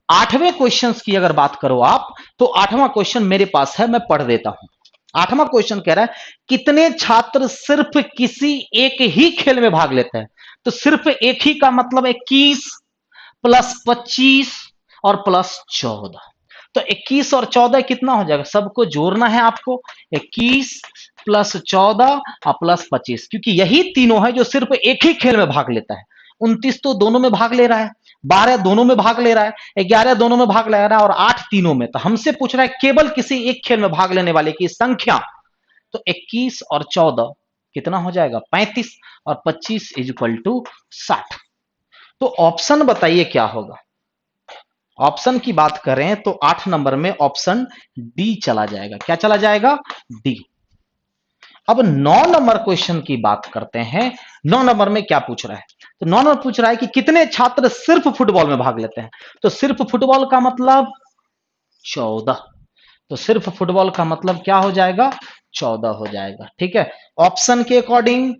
आठवें क्वेश्चन की अगर बात करो आप, तो आठवां क्वेश्चन मेरे पास है, मैं पढ़ देता हूं। आठवां क्वेश्चन कह रहा है, कितने छात्र सिर्फ किसी एक ही खेल में भाग लेते हैं, तो सिर्फ एक ही का मतलब 21 प्लस 25 और प्लस 14। तो 21 और 14 कितना हो जाएगा, सबको जोड़ना है आपको। 21 प्लस 14 और प्लस 25, क्योंकि यही तीनों है जो सिर्फ एक ही खेल में भाग लेता है। 29 तो दोनों में भाग ले रहा है, 12 दोनों में भाग ले रहा है, 11 दोनों में भाग ले रहा है और 8 तीनों में। तो हमसे पूछ रहा है केवल किसी एक खेल में भाग लेने वाले की संख्या। तो 21 और 14 कितना हो जाएगा, 35 और 25 इज इक्वल टू 60। तो ऑप्शन बताइए क्या होगा। ऑप्शन की बात करें तो 8 नंबर में ऑप्शन डी चला जाएगा। क्या चला जाएगा, डी। अब 9 नंबर क्वेश्चन की बात करते हैं। 9 नंबर में क्या पूछ रहा है, तो 9 नंबर पूछ रहा है कि कितने छात्र सिर्फ फुटबॉल में भाग लेते हैं, तो सिर्फ फुटबॉल का मतलब 14। तो सिर्फ फुटबॉल का मतलब क्या हो जाएगा, 14 हो जाएगा। ठीक है, ऑप्शन के अकॉर्डिंग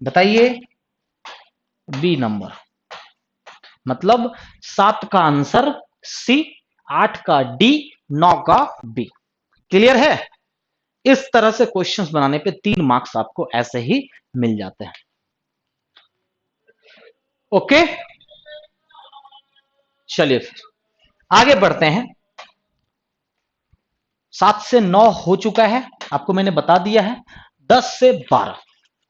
बताइए, बी नंबर, मतलब 7 का आंसर सी, 8 का डी, 9 का बी। क्लियर है। इस तरह से क्वेश्चंस बनाने पे 3 मार्क्स आपको ऐसे ही मिल जाते हैं। ओके, चलिए फिर आगे बढ़ते हैं। 7 से 9 हो चुका है, आपको मैंने बता दिया है। 10 से 12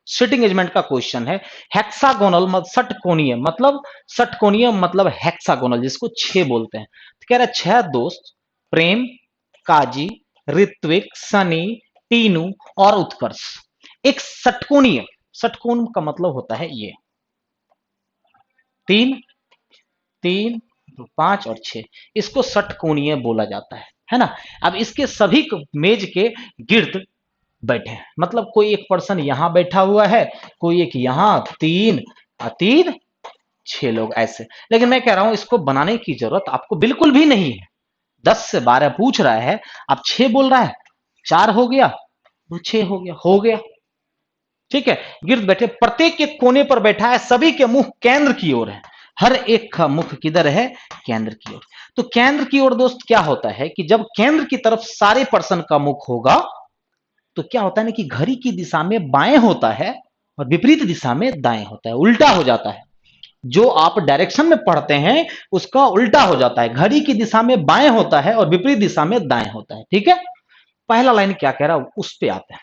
सिटिंग एजमेंट का क्वेश्चन है। हेक्सागोनल मतलब षटकोणीय, मतलब षटकोणीय मतलब हेक्सागोनल, जिसको 6 बोलते हैं। तो कह रहा है 6 दोस्त प्रेम, काजी, ऋत्विक, सनी, टीनू और उत्कर्ष एक षटकोणीय, षटकोण का मतलब होता है ये 3 3 5 और 6, इसको षटकोणीय बोला जाता है ना। अब इसके सभी मेज के गिर्द बैठे हैं, मतलब कोई एक पर्सन यहां बैठा हुआ है, कोई एक यहां, 3 3 6 लोग ऐसे। लेकिन मैं कह रहा हूं इसको बनाने की जरूरत आपको बिल्कुल भी नहीं है। 10 से 12 पूछ रहा है, आप 6 बोल रहा है, 4 हो गया तो 6 हो गया। ठीक है, गिर्द बैठे, प्रत्येक के कोने पर बैठा है, सभी के मुख केंद्र की ओर है। हर एक का मुख किधर है, केंद्र की ओर। तो केंद्र की ओर दोस्त क्या होता है कि जब केंद्र की तरफ सारे पर्सन का मुख होगा, तो क्या होता है ना कि घड़ी की दिशा में बाएं होता है और विपरीत दिशा में दाएं होता है, उल्टा हो जाता है। जो आप डायरेक्शन में पढ़ते हैं उसका उल्टा हो जाता है, घड़ी की दिशा में बाएं होता है और विपरीत दिशा में दाएं होता है। ठीक है, पहला लाइन क्या कह रहा है उस पे आते हैं।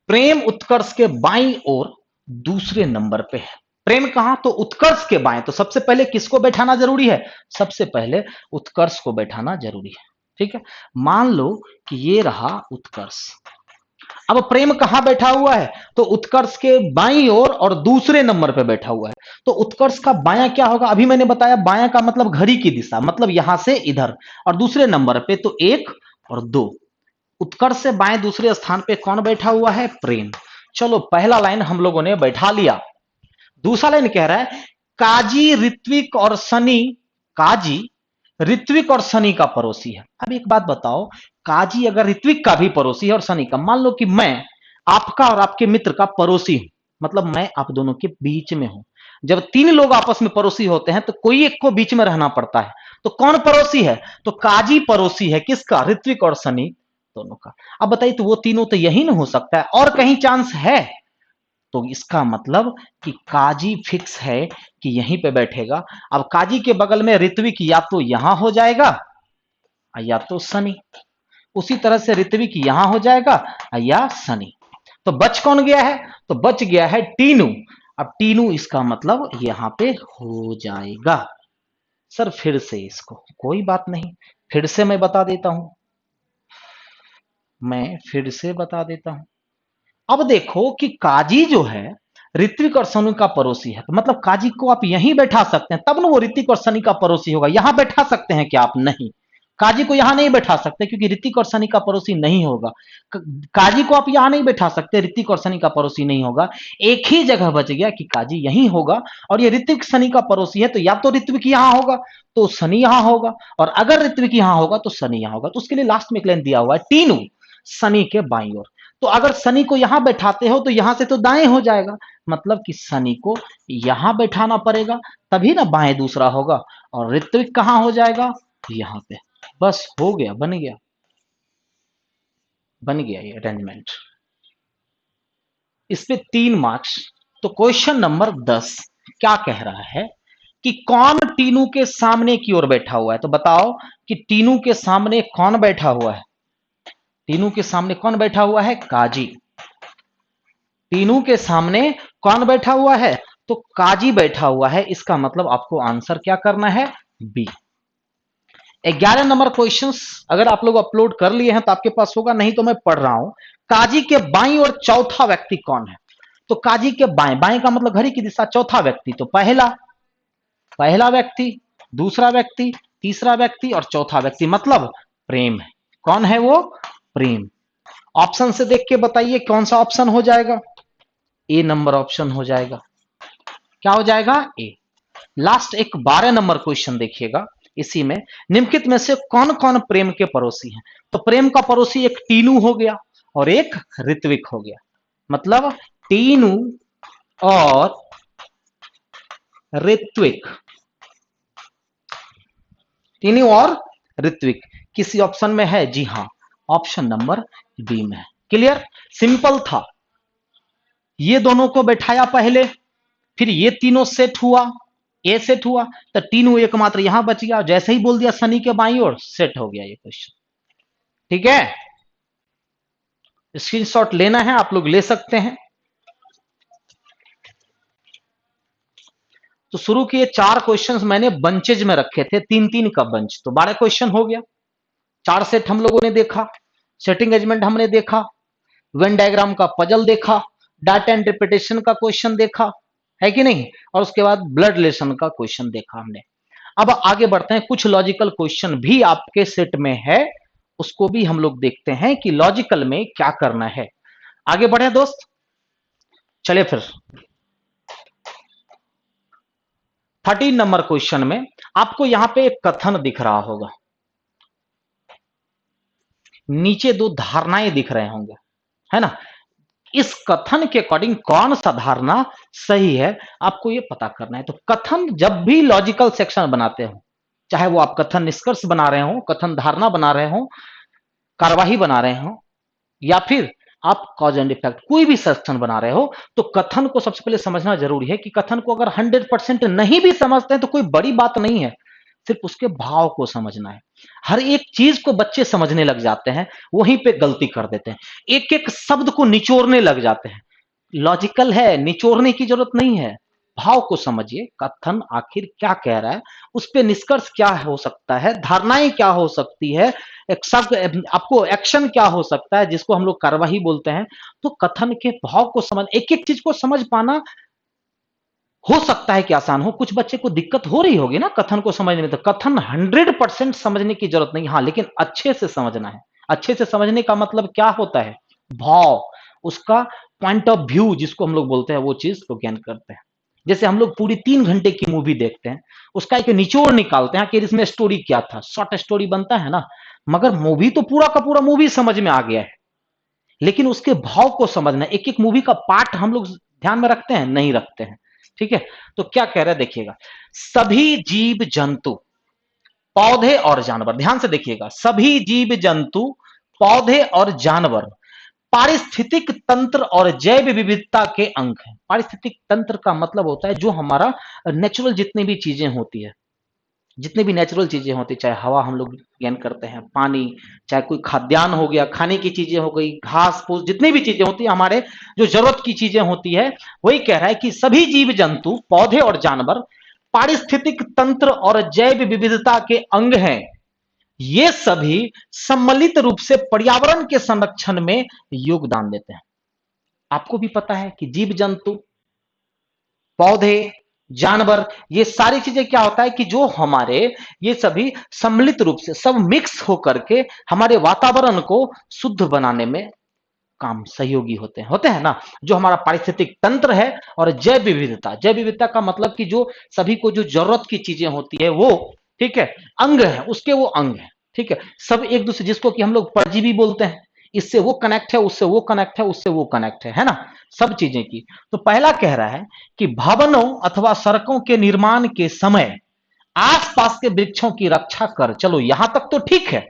प्रेम उत्कर्ष के बाईं ओर दूसरे नंबर पे है। प्रेम कहां, तो उत्कर्ष के बाएं। तो सबसे पहले किसको बैठाना जरूरी है, सबसे पहले उत्कर्ष को बैठाना जरूरी है। ठीक है, मान लो कि ये रहा उत्कर्ष। अब प्रेम कहां बैठा हुआ है, तो उत्कर्ष के बाईं ओर और दूसरे नंबर पे बैठा हुआ है। तो उत्कर्ष का बायां क्या होगा, अभी मैंने बताया बायां का मतलब घड़ी की दिशा, मतलब यहां से इधर, और दूसरे नंबर पे तो 1 और 2। उत्कर्ष से बाएं दूसरे स्थान पे कौन बैठा हुआ है, प्रेम। चलो पहला लाइन हम लोगों ने बैठा लिया। दूसरा लाइन कह रहा है काजी, ऋत्विक और सनी, काजी ऋत्विक और सनी का पड़ोसी है। अब एक बात बताओ, काजी अगर ऋत्विक का भी पड़ोसी है और सनी का, मान लो कि मैं आपका और आपके मित्र का पड़ोसी हूं, मतलब मैं आप दोनों के बीच में हूं। जब 3 लोग आपस में पड़ोसी होते हैं तो कोई एक को बीच में रहना पड़ता है। तो कौन पड़ोसी है, तो काजी पड़ोसी है किसका, ऋत्विक और सनी दोनों का। अब बताइए, तो वो तीनों तो यही ना हो सकता है, और कहीं चांस है, तो इसका मतलब कि काजी फिक्स है कि यहीं पे बैठेगा। अब काजी के बगल में ऋत्विक या तो यहां हो जाएगा या तो सनी, उसी तरह से ऋत्विक यहां हो जाएगा या सनी। तो बच कौन गया है, तो बच गया है टीनू। अब टीनू इसका मतलब यहां पे हो जाएगा। सर फिर से इसको, कोई बात नहीं, फिर से मैं बता देता हूं, मैं फिर से बता देता हूं। अब देखो कि काजी जो है ऋत्विक और सनी का पड़ोसी है, तो मतलब काजी को आप यहीं बैठा सकते हैं, तब ना वो ऋत्विक और सनी का पड़ोसी होगा। यहां बैठा सकते हैं क्या आप, नहीं। काजी को यहां नहीं बैठा सकते क्योंकि ऋतिक और सनी का पड़ोसी नहीं होगा। काजी को आप यहां नहीं बैठा सकते, ऋतिक और सनी का पड़ोसी नहीं होगा। एक ही जगह बच गया कि काजी यहीं होगा, और ये ऋतिक सनी का पड़ोसी है तो या तो ऋत्विक यहां होगा तो सनी यहां होगा, और अगर ऋत्विक यहां होगा तो सनी यहां होगा। तो उसके लिए लास्ट में एक लाइन दिया हुआ है, टीनू सनी के बाईं ओर। तो अगर सनी को यहां बैठाते हो तो यहां से तो दाएं हो जाएगा, मतलब कि सनी को यहां बैठाना पड़ेगा, तभी ना बाएं दूसरा होगा, और ऋत्विक कहां हो जाएगा, यहां पे। बस हो गया, बन गया, बन गया ये अरेंजमेंट। इस पे 3 मार्क्स। तो क्वेश्चन नंबर 10 क्या कह रहा है कि कौन टीनू के सामने की ओर बैठा हुआ है। तो बताओ कि टीनू के सामने कौन बैठा हुआ है। टीनू के सामने कौन बैठा हुआ है, काजी। टीनू के सामने कौन बैठा हुआ है, तो काजी बैठा हुआ है। इसका मतलब आपको आंसर क्या करना है, बी। 11 नंबर क्वेश्चंस अगर आप लोग अपलोड कर लिए हैं तो आपके पास होगा, नहीं तो मैं पढ़ रहा हूं। काजी के बाईं और चौथा व्यक्ति कौन है। तो काजी के बाएं, बाएं का मतलब घड़ी की दिशा, चौथा व्यक्ति तो पहला व्यक्ति, दूसरा व्यक्ति, तीसरा व्यक्ति और चौथा व्यक्ति, मतलब प्रेम है। कौन है वो, प्रेम। ऑप्शन से देख के बताइए कौन सा ऑप्शन हो जाएगा, ए नंबर ऑप्शन हो जाएगा। क्या हो जाएगा, ए। लास्ट एक 12 नंबर क्वेश्चन देखिएगा। इसी में निम्नलिखित में से कौन कौन प्रेम के पड़ोसी हैं। तो प्रेम का पड़ोसी एक टीनू हो गया और एक ऋत्विक हो गया, मतलब टीनू और ऋत्विक, टीनू और ऋत्विक किसी ऑप्शन में है, जी हां, ऑप्शन नंबर बी में। क्लियर, सिंपल था। ये दोनों को बैठाया पहले, फिर ये तीनों सेट हुआ, ए सेट हुआ, तो तीनों एकमात्र यहां बच गया। जैसे ही बोल दिया सनी के बाईं ओर, सेट हो गया ये क्वेश्चन। ठीक है, स्क्रीनशॉट लेना है आप लोग ले सकते हैं। तो शुरू के 4 क्वेश्चंस मैंने बंचेज में रखे थे, 3-3 का बंच, तो 12 क्वेश्चन हो गया। 4 सेट हम लोगों ने देखा, सेटिंग एजमेंट हमने देखा, वेन डायग्राम का पजल देखा, डाटा इंटरप्रिटेशन का क्वेश्चन देखा, है कि नहीं, और उसके बाद ब्लड रिलेशन का क्वेश्चन देखा हमने। अब आगे बढ़ते हैं, कुछ लॉजिकल क्वेश्चन भी आपके सेट में है, उसको भी हम लोग देखते हैं कि लॉजिकल में क्या करना है। आगे बढ़े दोस्त, चलिए फिर 13 नंबर क्वेश्चन में आपको यहां पे एक कथन दिख रहा होगा, नीचे 2 धारणाएं दिख रहे होंगे, है ना। इस कथन के अकॉर्डिंग कौन सा धारणा सही है आपको ये पता करना है। तो कथन जब भी लॉजिकल सेक्शन बनाते हो, चाहे वो आप कथन निष्कर्ष बना रहे हो, कथन धारणा बना रहे हो, कार्यवाही बना रहे हो, या फिर आप कॉज एंड इफेक्ट कोई भी सेक्शन बना रहे हो, तो कथन को सबसे पहले समझना जरूरी है कि कथन को अगर 100% नहीं भी समझते हैं तो कोई बड़ी बात नहीं है, सिर्फ उसके भाव को समझना है। हर एक चीज को बच्चे समझने लग जाते हैं, वहीं पे गलती कर देते हैं, एक एक शब्द को निचोड़ने लग जाते हैं। लॉजिकल है, निचोड़ने की जरूरत नहीं है, भाव को समझिए, कथन आखिर क्या कह रहा है, उस पे निष्कर्ष क्या हो सकता है, धारणाएं क्या हो सकती है, एक शब्द आपको एक्शन क्या हो सकता है जिसको हम लोग कार्यवाही बोलते हैं। तो कथन के भाव को समझ, एक एक चीज को समझ पाना हो सकता है कि आसान हो, कुछ बच्चे को दिक्कत हो रही होगी ना कथन को समझने में, तो कथन 100% समझने की जरूरत नहीं, हाँ लेकिन अच्छे से समझना है। अच्छे से समझने का मतलब क्या होता है, भाव, उसका पॉइंट ऑफ व्यू जिसको हम लोग बोलते हैं, वो चीज को ज्ञान करते हैं। जैसे हम लोग पूरी 3 घंटे की मूवी देखते हैं, उसका एक निचोड़ निकालते हैं कि इसमें स्टोरी क्या था, शॉर्ट स्टोरी बनता है ना, मगर मूवी तो पूरा का पूरा मूवी समझ में आ गया है, लेकिन उसके भाव को समझना, एक एक मूवी का पार्ट हम लोग ध्यान में रखते हैं, नहीं रखते हैं। ठीक है, तो क्या कह रहा है देखिएगा, सभी जीव जंतु, पौधे और जानवर, ध्यान से देखिएगा, सभी जीव जंतु, पौधे और जानवर पारिस्थितिक तंत्र और जैव विविधता के अंग हैं। पारिस्थितिक तंत्र का मतलब होता है जो हमारा नेचुरल जितनी भी चीजें होती है, जितनी भी नेचुरल चीजें होती, चाहे हवा हम लोग ज्ञान करते हैं, पानी, चाहे कोई खाद्यान्न हो गया, खाने की चीजें हो गई, घास फूस, जितनी भी चीजें होती है हमारे जो जरूरत की चीजें होती है, वही कह रहा है कि सभी जीव जंतु, पौधे और जानवर पारिस्थितिक तंत्र और जैव विविधता के अंग हैं। ये सभी सम्मिलित रूप से पर्यावरण के संरक्षण में योगदान देते हैं। आपको भी पता है कि जीव जंतु, पौधे, जानवर, ये सारी चीजें क्या होता है कि जो हमारे ये सभी सम्मिलित रूप से सब मिक्स होकर के हमारे वातावरण को शुद्ध बनाने में काम सहयोगी होते हैं ना। जो हमारा पारिस्थितिक तंत्र है और जैव विविधता का मतलब कि जो सभी को जो जरूरत की चीजें होती है वो, ठीक है, अंग है उसके, वो अंग है, ठीक है, सब एक दूसरे, जिसको कि हम लोग परजीवी बोलते हैं, इससे वो कनेक्ट है, उससे वो कनेक्ट है, उससे वो कनेक्ट है ना, सब चीजें की। तो पहला कह रहा है कि भवनों अथवा सड़कों के निर्माण के समय आसपास के वृक्षों की रक्षा कर। चलो यहां तक तो ठीक है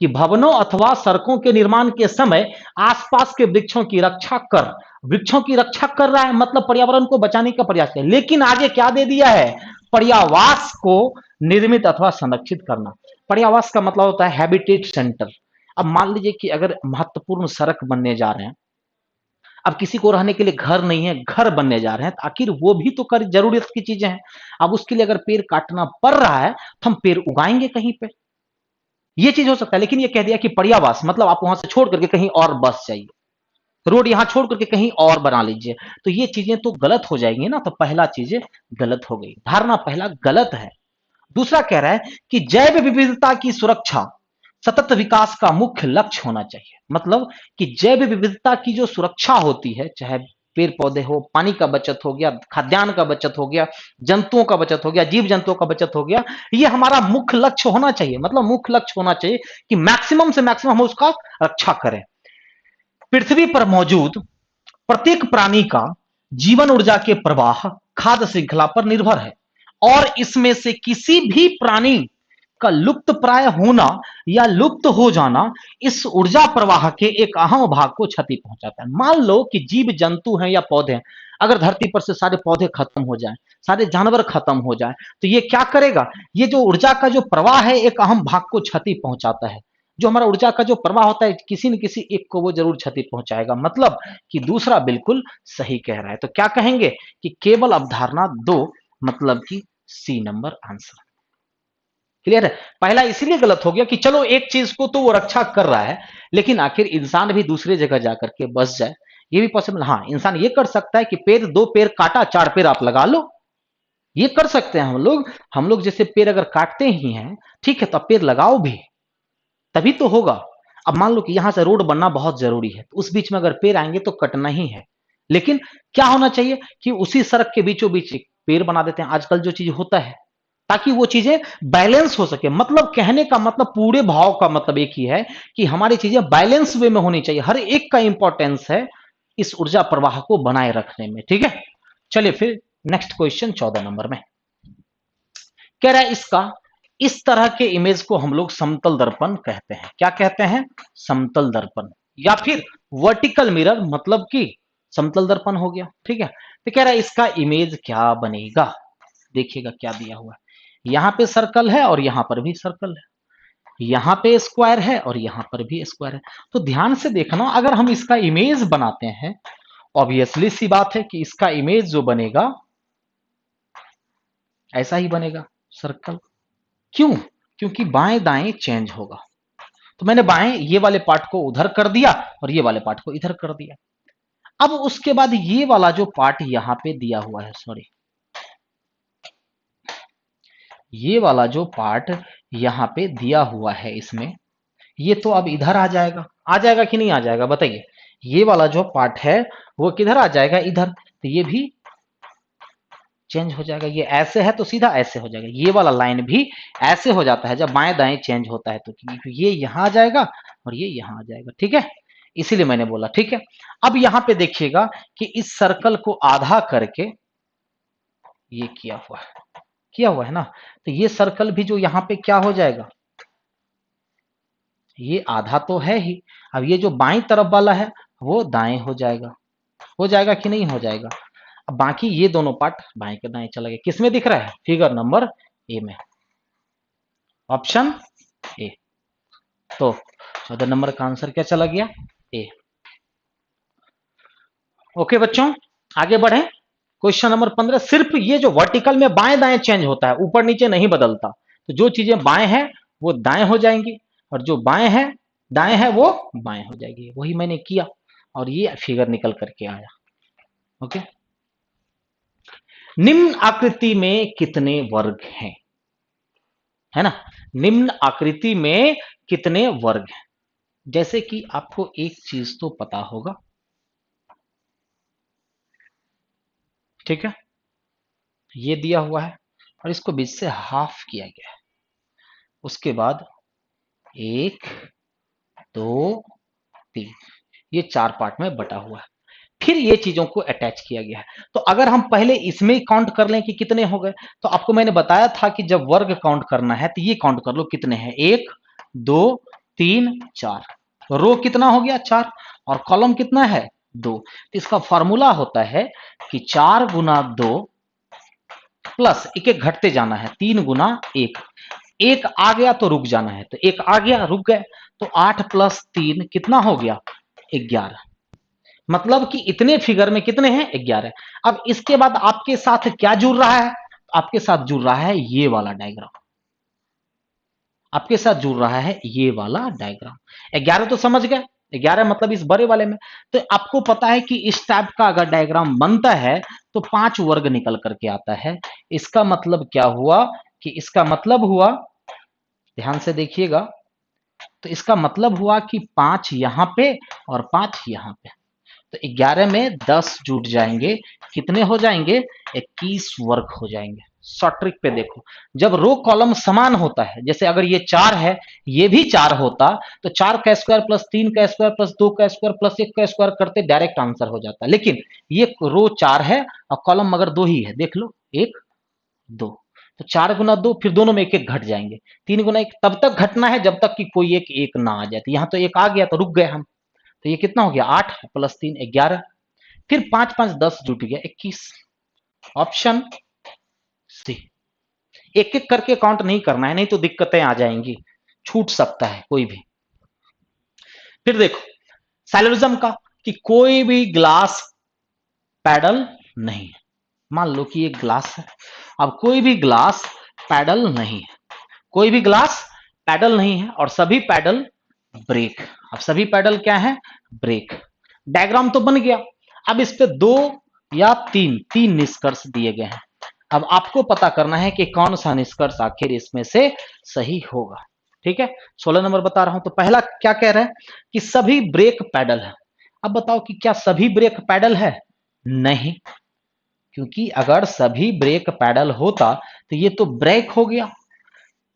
कि भवनों अथवा सड़कों के निर्माण के समय आसपास के वृक्षों की रक्षा कर। वृक्षों की रक्षा कर रहा है मतलब पर्यावरण को बचाने का प्रयास है, लेकिन आगे क्या दे दिया है, पर्यावास को निर्मित अथवा संरक्षित करना। पर्यावास का मतलब होता है हैबिटेट सेंटर। अब मान लीजिए कि अगर महत्वपूर्ण सड़क बनने जा रहे हैं, अब किसी को रहने के लिए घर नहीं है, घर बनने जा रहे हैं, तो आखिर वो भी तो कर जरूरत की चीजें हैं। अब उसके लिए अगर पेड़ काटना पड़ रहा है तो हम पेड़ उगाएंगे कहीं पे, ये चीज हो सकता है। लेकिन ये कह दिया कि पर्यावास मतलब आप वहां से छोड़ करके कहीं और बस जाइए, रोड यहां छोड़ करके कहीं और बना लीजिए, तो ये चीजें तो गलत हो जाएंगी ना। तो पहला चीजें गलत हो गई, धारणा पहला गलत है। दूसरा कह रहा है कि जैव विविधता की सुरक्षा सतत विकास का मुख्य लक्ष्य होना चाहिए। मतलब कि जैव विविधता की जो सुरक्षा होती है, चाहे पेड़ पौधे हो, पानी का बचत हो गया, खाद्यान्न का बचत हो गया, जंतुओं का बचत हो गया, जीव जंतुओं का बचत हो गया, ये हमारा मुख्य लक्ष्य होना चाहिए। मतलब मुख्य लक्ष्य होना चाहिए कि मैक्सिमम से मैक्सिमम हम उसका रक्षा करें। पृथ्वी पर मौजूद प्रत्येक प्राणी का जीवन ऊर्जा के प्रवाह खाद्य श्रृंखला पर निर्भर है, और इसमें से किसी भी प्राणी का लुप्त प्राय होना या लुप्त हो जाना इस ऊर्जा प्रवाह के एक अहम भाग को क्षति पहुंचाता है। मान लो कि जीव जंतु हैं या पौधे हैं, अगर धरती पर से सारे पौधे खत्म हो जाएं, सारे जानवर खत्म हो जाएं, तो ये क्या करेगा, ये जो ऊर्जा का जो प्रवाह है एक अहम भाग को क्षति पहुंचाता है। जो हमारा ऊर्जा का जो प्रवाह होता है किसी न किसी एक को वो जरूर क्षति पहुंचाएगा। मतलब कि दूसरा बिल्कुल सही कह रहा है। तो क्या कहेंगे कि केवल अवधारणा दो, मतलब कि सी नंबर आंसर। क्लियर है। पहला इसलिए गलत हो गया कि चलो एक चीज को तो वो रक्षा कर रहा है, लेकिन आखिर इंसान भी दूसरी जगह जाकर के बस जाए, ये भी पॉसिबल। हाँ, इंसान ये कर सकता है कि पेड़, दो पेड़ काटा, चार पेड़ आप लगा लो, ये कर सकते हैं हम लोग। हम लोग जैसे पेड़ अगर काटते ही हैं, ठीक है, तो अब पेड़ लगाओ भी, तभी तो होगा। अब मान लो कि यहां से रोड बनना बहुत जरूरी है, तो उस बीच में अगर पेड़ आएंगे तो कटना ही है। लेकिन क्या होना चाहिए कि उसी सड़क के बीचों बीच एक पेड़ बना देते हैं, आजकल जो चीज होता है, ताकि वो चीजें बैलेंस हो सके। मतलब कहने का मतलब, पूरे भाव का मतलब एक ही है कि हमारी चीजें बैलेंस वे में होनी चाहिए, हर एक का इंपॉर्टेंस है इस ऊर्जा प्रवाह को बनाए रखने में। ठीक है, चलिए फिर नेक्स्ट क्वेश्चन 14 नंबर में कह रहा है इसका, इस तरह के इमेज को हम लोग समतल दर्पण कहते हैं। क्या कहते हैं, समतल दर्पण, या फिर वर्टिकल मिरर, मतलब कि समतल दर्पण हो गया। ठीक है, तो कह रहा है इसका इमेज क्या बनेगा। देखिएगा क्या दिया हुआ है, यहां पे सर्कल है और यहां पर भी सर्कल है, यहां पे स्क्वायर है और यहां पर भी स्क्वायर है। तो ध्यान से देखना, अगर हम इसका इमेज बनाते हैं, ऑब्वियसली सी बात है कि इसका इमेज जो बनेगा ऐसा ही बनेगा, सर्कल। क्यों, क्योंकि बाएं दाएं चेंज होगा। तो मैंने बाएं ये वाले पार्ट को उधर कर दिया और ये वाले पार्ट को इधर कर दिया। अब उसके बाद ये वाला जो पार्ट यहां पे दिया हुआ है, सॉरी, ये वाला जो पार्ट यहां पे दिया हुआ है इसमें, ये तो अब इधर आ जाएगा। आ जाएगा कि नहीं आ जाएगा बताइए। ये वाला जो पार्ट है वो किधर आ जाएगा, इधर। तो ये भी चेंज हो जाएगा, ये ऐसे है तो सीधा ऐसे हो जाएगा। ये वाला लाइन भी ऐसे हो जाता है जब बाएं दाएं चेंज होता है, तो ये यहां आ जाएगा और ये यहां आ जाएगा। ठीक है, इसीलिए मैंने बोला। ठीक है, अब यहां पे देखिएगा कि इस सर्कल को आधा करके ये किया हुआ है ना, तो ये सर्कल भी जो यहां पे क्या हो जाएगा, ये आधा तो है ही। अब ये जो बाईं तरफ वाला है वो दाएं हो जाएगा कि नहीं हो जाएगा। अब बाकी ये दोनों पार्ट बाएं के दाएं चला गया। किसमें दिख रहा है, फिगर नंबर ए में, ऑप्शन ए। तो 14 नंबर का आंसर क्या चला गया, ए। ओके बच्चों, आगे बढ़े। क्वेश्चन नंबर 15, सिर्फ ये जो वर्टिकल में बाएं दाएं चेंज होता है, ऊपर नीचे नहीं बदलता। तो जो चीजें बाएं हैं वो दाएं हो जाएंगी, और जो बाएं हैं दाएं है वो बाएं हो जाएगी। वही मैंने किया और ये फिगर निकल करके आया। ओके, निम्न आकृति में कितने वर्ग हैं, है ना। निम्न आकृति में कितने वर्ग हैं। जैसे कि आपको एक चीज तो पता होगा, ठीक है, ये दिया हुआ है और इसको बीच से हाफ किया गया है, उसके बाद 1 2 3, ये 4 पार्ट में बटा हुआ है, फिर ये चीजों को अटैच किया गया है। तो अगर हम पहले इसमें ही काउंट कर लें कि कितने हो गए, तो आपको मैंने बताया था कि जब वर्ग काउंट करना है तो ये काउंट कर लो कितने हैं, 1 2 3 4। रो कितना हो गया 4 और कॉलम कितना है 2। तो इसका फॉर्मूला होता है कि 4 गुना 2 प्लस एक एक घटते जाना है, 3 गुना 1। एक आ गया तो रुक जाना है, तो एक आ गया रुक गए, तो 8 प्लस 3 कितना हो गया 11। मतलब कि इतने फिगर में कितने हैं 11। अब इसके बाद आपके साथ क्या जुड़ रहा है, आपके साथ जुड़ रहा है ये वाला डायग्राम, आपके साथ जुड़ रहा है ये वाला डायग्राम। 11 तो समझ गए, 11 मतलब इस बड़े वाले में। तो आपको पता है कि इस टाइप का अगर डायग्राम बनता है तो 5 वर्ग निकल करके आता है। इसका मतलब क्या हुआ कि इसका मतलब हुआ, ध्यान से देखिएगा, तो इसका मतलब हुआ कि 5 यहां पे और 5 यहां पे, तो 11 में 10 जुट जाएंगे, कितने हो जाएंगे 21 वर्ग हो जाएंगे। शॉर्ट ट्रिक पे देखो, जब रो कॉलम समान होता है, जैसे अगर ये 4 है ये भी 4 होता, तो 4 का स्क्वायर प्लस 3 का स्क्वायर प्लस 2 का स्क्वायर प्लस 1 का स्क्वायर करते डायरेक्ट आंसर हो जाता। लेकिन ये रो 4 है और कॉलम मगर 2 ही है, देख लो 1 2, तो 4 गुना 2, फिर दोनों में एक एक घट जाएंगे, 3 गुना 1 तब तक घटना है जब तक कि कोई एक एक ना आ जाए। तो यहां तो एक आ गया तो रुक गए हम, तो ये कितना हो गया 8 प्लस 3 11, फिर 5 5 10 जुट गया 21। Option C. एक एक करके काउंट नहीं करना है, नहीं तो दिक्कतें आ जाएंगी, छूट सकता है कोई भी। फिर देखो साइलोरिज्म का, कि कोई भी ग्लास पैडल नहीं है। मान लो कि एक ग्लास है, अब कोई भी ग्लास पैडल नहीं है, कोई भी ग्लास पैडल नहीं है और सभी पैडल ब्रेक। अब सभी पैडल क्या है ब्रेक। डायग्राम तो बन गया। अब इस पे 2 या 3 निष्कर्ष दिए गए हैं। अब आपको पता करना है कि कौन सा निष्कर्ष आखिर इसमें से सही होगा। ठीक है, 16 नंबर बता रहा हूं। तो पहला क्या कह रहा है कि सभी ब्रेक पैडल है। अब बताओ कि क्या सभी ब्रेक पैडल है, नहीं, क्योंकि अगर सभी ब्रेक पैडल होता तो ये तो ब्रेक हो गया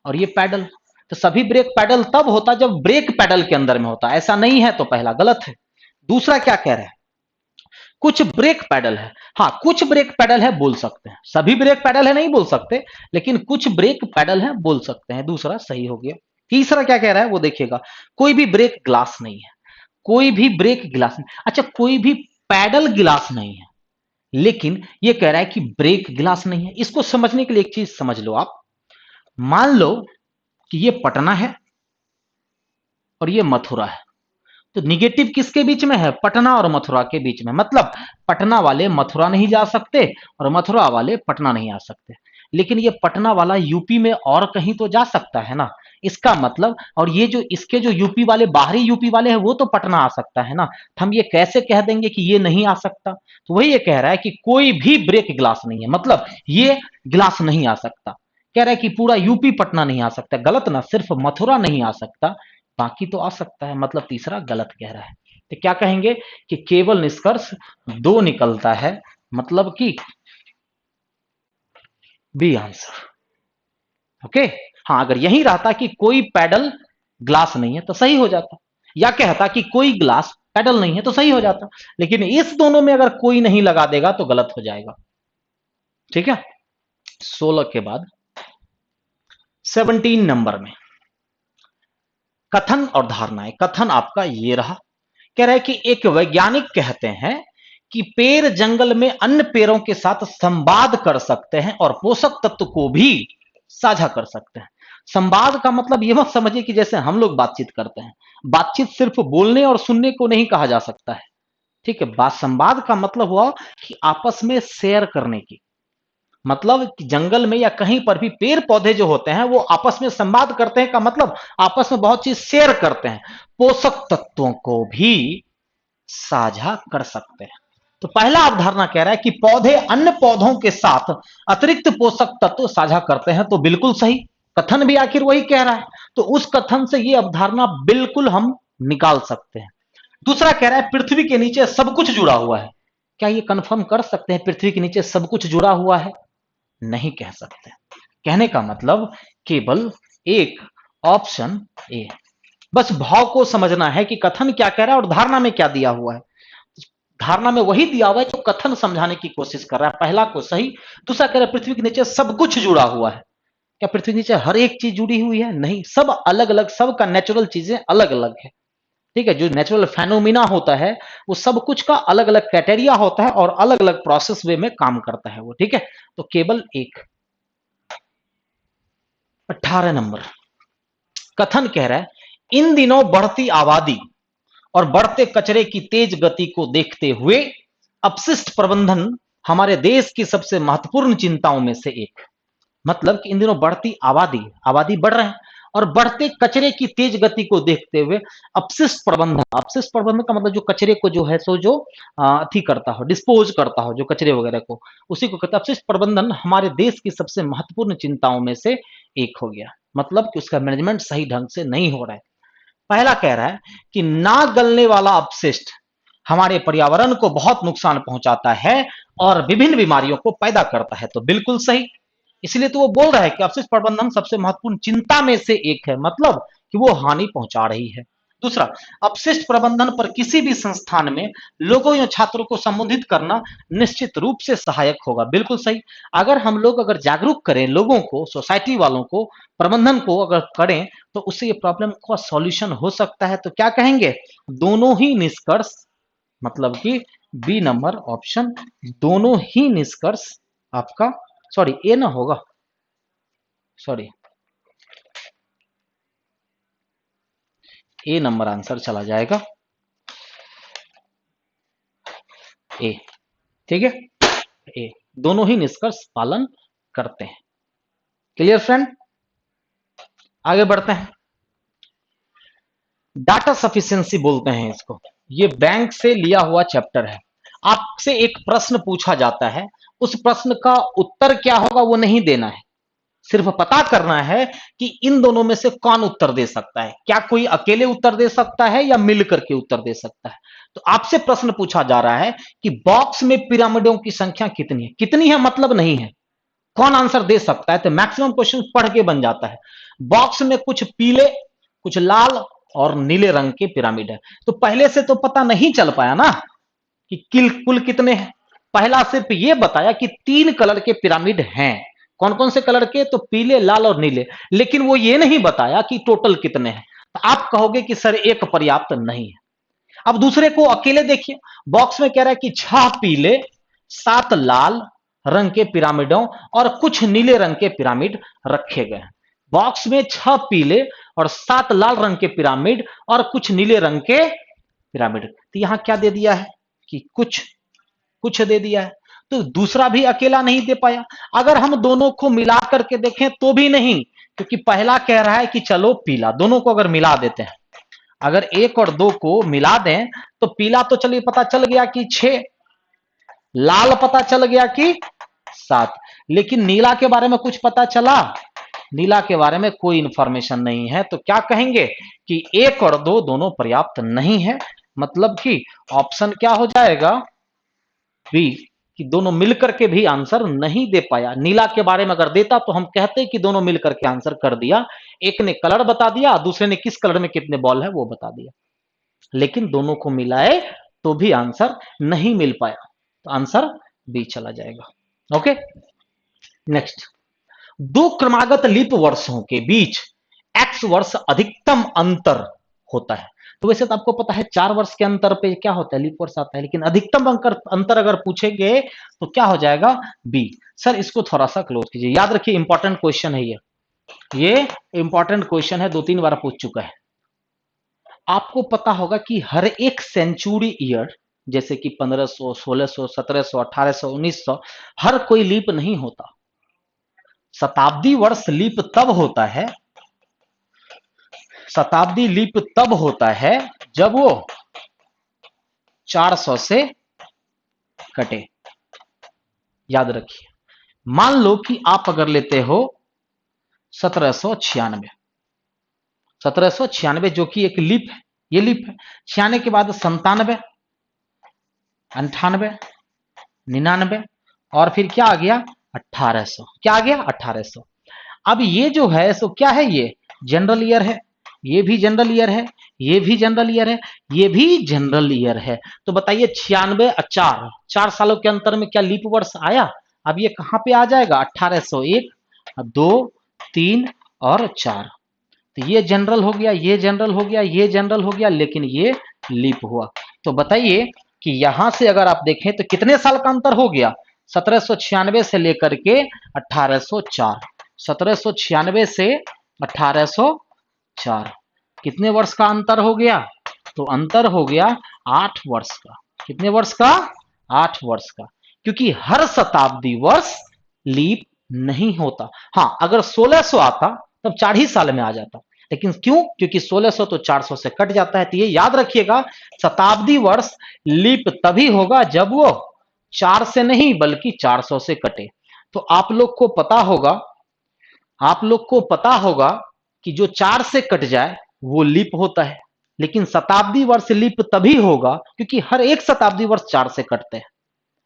और ये पैडल, तो सभी ब्रेक पैडल तब होता जब ब्रेक पैडल के अंदर में होता, ऐसा नहीं है, तो पहला गलत है। दूसरा क्या कह रहा है, कुछ ब्रेक पैडल है। हाँ, कुछ ब्रेक पैडल है बोल सकते हैं, सभी ब्रेक पैडल है नहीं बोल सकते, लेकिन कुछ ब्रेक पैडल है बोल सकते हैं, दूसरा सही हो गया। तीसरा क्या कह रहा है वो देखिएगा, कोई भी ब्रेक ग्लास नहीं है, कोई भी ब्रेक गिलास नहीं, अच्छा कोई भी पैडल गिलास नहीं है, लेकिन ये कह रहा है कि ब्रेक गिलास नहीं है। इसको समझने के लिए एक चीज समझ लो आप, मान लो कि ये पटना है और ये मथुरा है, तो निगेटिव किसके बीच में है, पटना और मथुरा के बीच में, मतलब पटना वाले मथुरा नहीं जा सकते और मथुरा वाले पटना नहीं आ सकते। लेकिन ये पटना वाला यूपी में और कहीं तो जा सकता है ना, इसका मतलब, और ये जो इसके जो यूपी वाले बाहरी यूपी वाले हैं वो तो पटना आ सकता है ना, तो हम ये कैसे कह देंगे कि ये नहीं आ सकता। तो वही ये कह रहा है कि कोई भी ब्रेक गिलास नहीं है, मतलब ये गिलास नहीं आ सकता। कह रहा है कि पूरा यूपी पटना नहीं आ सकता, गलत ना, सिर्फ मथुरा नहीं आ सकता, बाकी तो आ सकता है, मतलब तीसरा गलत कह रहा है। तो क्या कहेंगे कि केवल निष्कर्ष 2 निकलता है, मतलब कि बी आंसर। ओके, हाँ, अगर यही रहता कि कोई पैडल ग्लास नहीं है तो सही हो जाता, या कहता कि कोई ग्लास पैडल नहीं है तो सही हो जाता, लेकिन इस दोनों में अगर कोई नहीं लगा देगा तो गलत हो जाएगा। ठीक है, 16 के बाद 17 नंबर में कथन और धारणाएं। कथन आपका ये रहा, कह रहा है कि एक वैज्ञानिक कहते हैं कि पेड़ जंगल में अन्य पेड़ों के साथ संवाद कर सकते हैं और पोषक तत्व को भी साझा कर सकते हैं। संवाद का मतलब यह मत समझिए कि जैसे हम लोग बातचीत करते हैं, बातचीत सिर्फ बोलने और सुनने को नहीं कहा जा सकता है। ठीक है, बात संवाद का मतलब हुआ कि आपस में शेयर करने की, मतलब कि जंगल में या कहीं पर भी पेड़ पौधे जो होते हैं वो आपस में संवाद करते हैं, का मतलब आपस में बहुत चीज शेयर करते हैं, पोषक तत्वों को भी साझा कर सकते हैं। तो पहला अवधारणा कह रहा है कि पौधे अन्य पौधों के साथ अतिरिक्त पोषक तत्व साझा करते हैं, तो बिल्कुल सही, कथन भी आखिर वही कह रहा है, तो उस कथन से ये अवधारणा बिल्कुल हम निकाल सकते हैं। दूसरा कह रहा है पृथ्वी के नीचे सब कुछ जुड़ा हुआ है। क्या ये कंफर्म कर सकते हैं पृथ्वी के नीचे सब कुछ जुड़ा हुआ है? नहीं कह सकते। कहने का मतलब केवल एक ऑप्शन ए। बस भाव को समझना है कि कथन क्या कह रहा है और धारणा में क्या दिया हुआ है। धारणा में वही दिया हुआ है जो कथन समझाने की कोशिश कर रहा है। पहला को सही, दूसरा कह रहा है पृथ्वी के नीचे सब कुछ जुड़ा हुआ है। क्या पृथ्वी के नीचे हर एक चीज जुड़ी हुई है? नहीं, सब अलग अलग, सबका नेचुरल चीजें अलग अलग है। ठीक है, जो नेचुरल फेनोमिना होता है वो सब कुछ का अलग अलग क्राइटेरिया होता है और अलग अलग प्रोसेस वे में काम करता है वो। ठीक है, तो केवल एक। 18 नंबर कथन कह रहा है इन दिनों बढ़ती आबादी और बढ़ते कचरे की तेज गति को देखते हुए अपशिष्ट प्रबंधन हमारे देश की सबसे महत्वपूर्ण चिंताओं में से एक। मतलब कि इन दिनों बढ़ती आबादी, आबादी बढ़ रहे हैं और बढ़ते कचरे की तेज गति को देखते हुए अपशिष्ट प्रबंधन, अपशिष्ट प्रबंधन का मतलब जो कचरे को जो है सो जो अथी करता हो, डिस्पोज करता हो जो कचरे वगैरह को, उसी को कहते हैं अपशिष्ट प्रबंधन हमारे देश की सबसे महत्वपूर्ण चिंताओं में से एक हो गया। मतलब कि उसका मैनेजमेंट सही ढंग से नहीं हो रहा है। पहला कह रहा है कि ना गलने वाला अपशिष्ट हमारे पर्यावरण को बहुत नुकसान पहुंचाता है और विभिन्न बीमारियों को पैदा करता है, तो बिल्कुल सही। इसलिए तो वो बोल रहा है कि अपशिष्ट प्रबंधन सबसे महत्वपूर्ण चिंता में से एक है, मतलब कि वो हानि पहुंचा रही है। दूसरा, अपशिष्ट प्रबंधन पर किसी भी संस्थान में लोगों या छात्रों को संबोधित करना निश्चित रूप से सहायक होगा, बिल्कुल सही। अगर हम लोग अगर जागरूक करें लोगों को, सोसाइटी वालों को, प्रबंधन को अगर करें तो उससे ये प्रॉब्लम का सॉल्यूशन हो सकता है। तो क्या कहेंगे? दोनों ही निष्कर्ष, मतलब कि बी नंबर ऑप्शन, दोनों ही निष्कर्ष आपका, सॉरी ए ना होगा, सॉरी ए नंबर आंसर चला जाएगा, ए। ठीक है, ए, दोनों ही निष्कर्ष पालन करते हैं। Clear friend? आगे बढ़ते हैं। डाटा सफिशिएंसी बोलते हैं इसको, ये बैंक से लिया हुआ चैप्टर है। आपसे एक प्रश्न पूछा जाता है, उस प्रश्न का उत्तर क्या होगा वो नहीं देना है, सिर्फ पता करना है कि इन दोनों में से कौन उत्तर दे सकता है। क्या कोई अकेले उत्तर दे सकता है या मिलकर के उत्तर दे सकता है? तो आपसे प्रश्न पूछा जा रहा है कि बॉक्स में पिरामिडों की संख्या कितनी है? कितनी है मतलब नहीं है, कौन आंसर दे सकता है? तो मैक्सिमम क्वेश्चन पढ़ के बन जाता है। बॉक्स में कुछ पीले, कुछ लाल और नीले रंग के पिरामिड है। तो पहले से तो पता नहीं चल पाया ना कि कुल कितने हैं। पहला सिर्फ ये बताया कि 3 कलर के पिरामिड हैं। कौन कौन से कलर के? तो पीले, लाल और नीले। लेकिन वो ये नहीं बताया कि टोटल कितने हैं। तो आप कहोगे कि सर एक पर्याप्त नहीं है। अब दूसरे को अकेले देखिए, बॉक्स में कह रहा है कि 6 पीले, 7 लाल रंग के पिरामिडों और कुछ नीले रंग के पिरामिड रखे गए हैं। बॉक्स में 6 पीले और 7 लाल रंग के पिरामिड और कुछ नीले रंग के पिरामिड। तो यहां क्या दे दिया है कि कुछ कुछ दे दिया है। तो दूसरा भी अकेला नहीं दे पाया। अगर हम दोनों को मिला करके देखें तो भी नहीं, क्योंकि पहला कह रहा है कि चलो पीला, दोनों को अगर मिला देते हैं, अगर 1 और 2 को मिला दें तो पीला तो चलिए पता चल गया कि 6, लाल पता चल गया कि 7, लेकिन नीला के बारे में कुछ पता चला? नीला के बारे में कोई इंफॉर्मेशन नहीं है। तो क्या कहेंगे कि 1 और 2 दोनों पर्याप्त नहीं है। मतलब कि ऑप्शन क्या हो जाएगा? बी, कि दोनों मिलकर के भी आंसर नहीं दे पाया। नीला के बारे में अगर देता तो हम कहते कि दोनों मिलकर के आंसर कर दिया। एक ने कलर बता दिया, दूसरे ने किस कलर में कितने बॉल है वो बता दिया, लेकिन दोनों को मिलाए तो भी आंसर नहीं मिल पाया। तो आंसर बी चला जाएगा। Okay, next. 2 क्रमागत लीप वर्षों के बीच एक्स वर्ष अधिकतम अंतर होता है। तो वैसे तो आपको पता है 4 वर्ष के अंतर पे क्या होता है, लीप वर्ष आता है, लेकिन अधिकतम अंतर अगर पूछेंगे तो क्या हो जाएगा? बी। सर इसको थोड़ा सा क्लोज कीजिए, याद रखिए इंपॉर्टेंट क्वेश्चन है ये इंपॉर्टेंट क्वेश्चन है, 2-3 बार पूछ चुका है। आपको पता होगा कि हर एक सेंचुरी ईयर, जैसे कि 1500, 1600, 1700, 1800, 1900, हर कोई लीप नहीं होता। शताब्दी वर्ष लीप तब होता है, शताब्दी लीप तब होता है जब वो 400 से कटे। याद रखिए, मान लो कि आप अगर लेते हो 1796, 1796 जो कि एक लीप है, ये लीप है। 96 के बाद 97, 98, 99 और फिर क्या आ गया 1800। क्या आ गया 1800। अब ये जो है सो क्या है, ये जनरल ईयर है, ये भी जनरल ईयर है, ये भी जनरल ईयर है, ये भी जनरल ईयर है। तो बताइए 96 4 सालों के अंतर में क्या लीप वर्ष आया? अब ये कहां पे आ जाएगा 1801, 2, 3 और 4। तो ये जनरल हो गया, ये जनरल हो गया, ये जनरल हो गया, लेकिन ये लीप हुआ। तो बताइए कि यहां से अगर आप देखें तो कितने साल का अंतर हो गया? 1796 से लेकर के 1804, 1796 से 1804 कितने वर्ष का अंतर हो गया? तो अंतर हो गया 8 वर्ष का। कितने वर्ष का? 8 वर्ष का। क्योंकि हर शताब्दी वर्ष लीप नहीं होता। हाँ, अगर 1600 आता तब 4 ही साल में आ जाता, लेकिन क्यों? क्योंकि 1600 तो 400 से कट जाता है। तो ये याद रखिएगा, शताब्दी वर्ष लीप तभी होगा जब वो 4 से नहीं बल्कि 400 से कटे। तो आप लोग को पता होगा, आप लोग को पता होगा कि जो 4 से कट जाए वो लीप होता है, लेकिन शताब्दी वर्ष लीप तभी होगा क्योंकि हर एक शताब्दी वर्ष 4 से कटते हैं,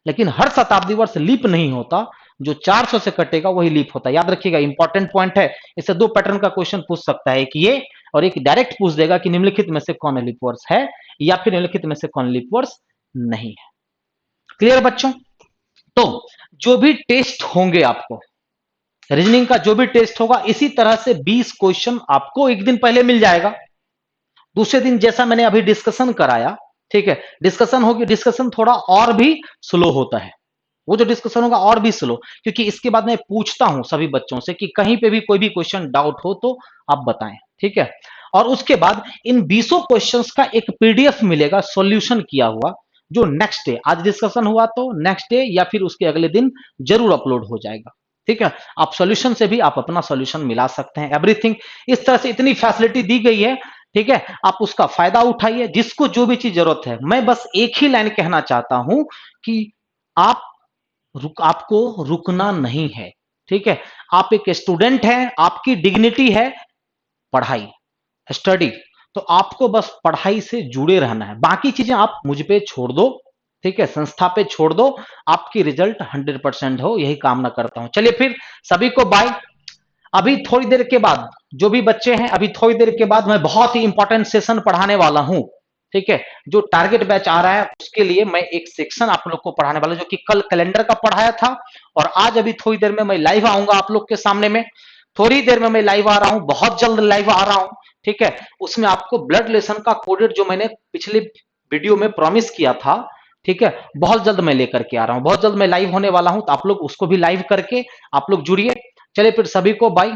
लेकिन हर शताब्दी वर्ष लीप नहीं होता। जो 400 से कटेगा वही लीप होता है। याद रखिएगा, इंपॉर्टेंट पॉइंट है। इससे 2 पैटर्न का क्वेश्चन पूछ सकता है, एक ये और एक डायरेक्ट पूछ देगा कि निम्नलिखित में से कौन लीप वर्ष है या फिर निम्नलिखित में से कौन लीप वर्ष नहीं है। क्लियर बच्चों? तो जो भी टेस्ट होंगे आपको, रीजनिंग का जो भी टेस्ट होगा, इसी तरह से 20 क्वेश्चन आपको एक दिन पहले मिल जाएगा। दूसरे दिन जैसा मैंने अभी डिस्कशन कराया, ठीक है, डिस्कशन होगी, डिस्कशन थोड़ा और भी स्लो होता है, वो जो डिस्कशन होगा और भी स्लो, क्योंकि इसके बाद मैं पूछता हूं सभी बच्चों से कि कहीं पे भी कोई भी क्वेश्चन डाउट हो तो आप बताएं, ठीक है। और उसके बाद इन 20 क्वेश्चंस का एक पीडीएफ मिलेगा सॉल्यूशन किया हुआ, जो नेक्स्ट डे, आज डिस्कशन हुआ तो नेक्स्ट डे या फिर उसके अगले दिन जरूर अपलोड हो जाएगा, ठीक है। आप सॉल्यूशन से भी आप अपना सॉल्यूशन मिला सकते हैं, एवरीथिंग। इस तरह से इतनी फैसिलिटी दी गई है, ठीक है, आप उसका फायदा उठाइए, जिसको जो भी चीज जरूरत है। मैं बस एक ही लाइन कहना चाहता हूं कि आपको रुकना नहीं है, ठीक है। आप एक स्टूडेंट हैं, आपकी डिग्निटी है पढ़ाई, स्टडी। तो आपको बस पढ़ाई से जुड़े रहना है, बाकी चीजें आप मुझ पे छोड़ दो, ठीक है, संस्था पे छोड़ दो, आपकी रिजल्ट 100% हो, यही कामना करता हूं। चलिए फिर सभी को बाय। अभी थोड़ी देर के बाद जो भी बच्चे हैं, अभी थोड़ी देर के बाद मैं बहुत ही इंपॉर्टेंट सेशन पढ़ाने वाला हूं, ठीक है। जो टारगेट बैच आ रहा है उसके लिए मैं एक सेक्शन आप लोग को पढ़ाने वाला, जो कि कल कैलेंडर का पढ़ाया था, और आज अभी थोड़ी देर में मैं लाइव आऊंगा आप लोग के सामने में। थोड़ी देर में मैं लाइव आ रहा हूं, बहुत जल्द लाइव आ रहा हूं, ठीक है। उसमें आपको ब्लड रिलेशन का कोडेड जो मैंने पिछले वीडियो में प्रॉमिस किया था, ठीक है, बहुत जल्द मैं लेकर के आ रहा हूं, बहुत जल्द मैं लाइव होने वाला हूं। तो आप लोग उसको भी लाइव करके आप लोग जुड़िए। चलिए फिर सभी को बाय।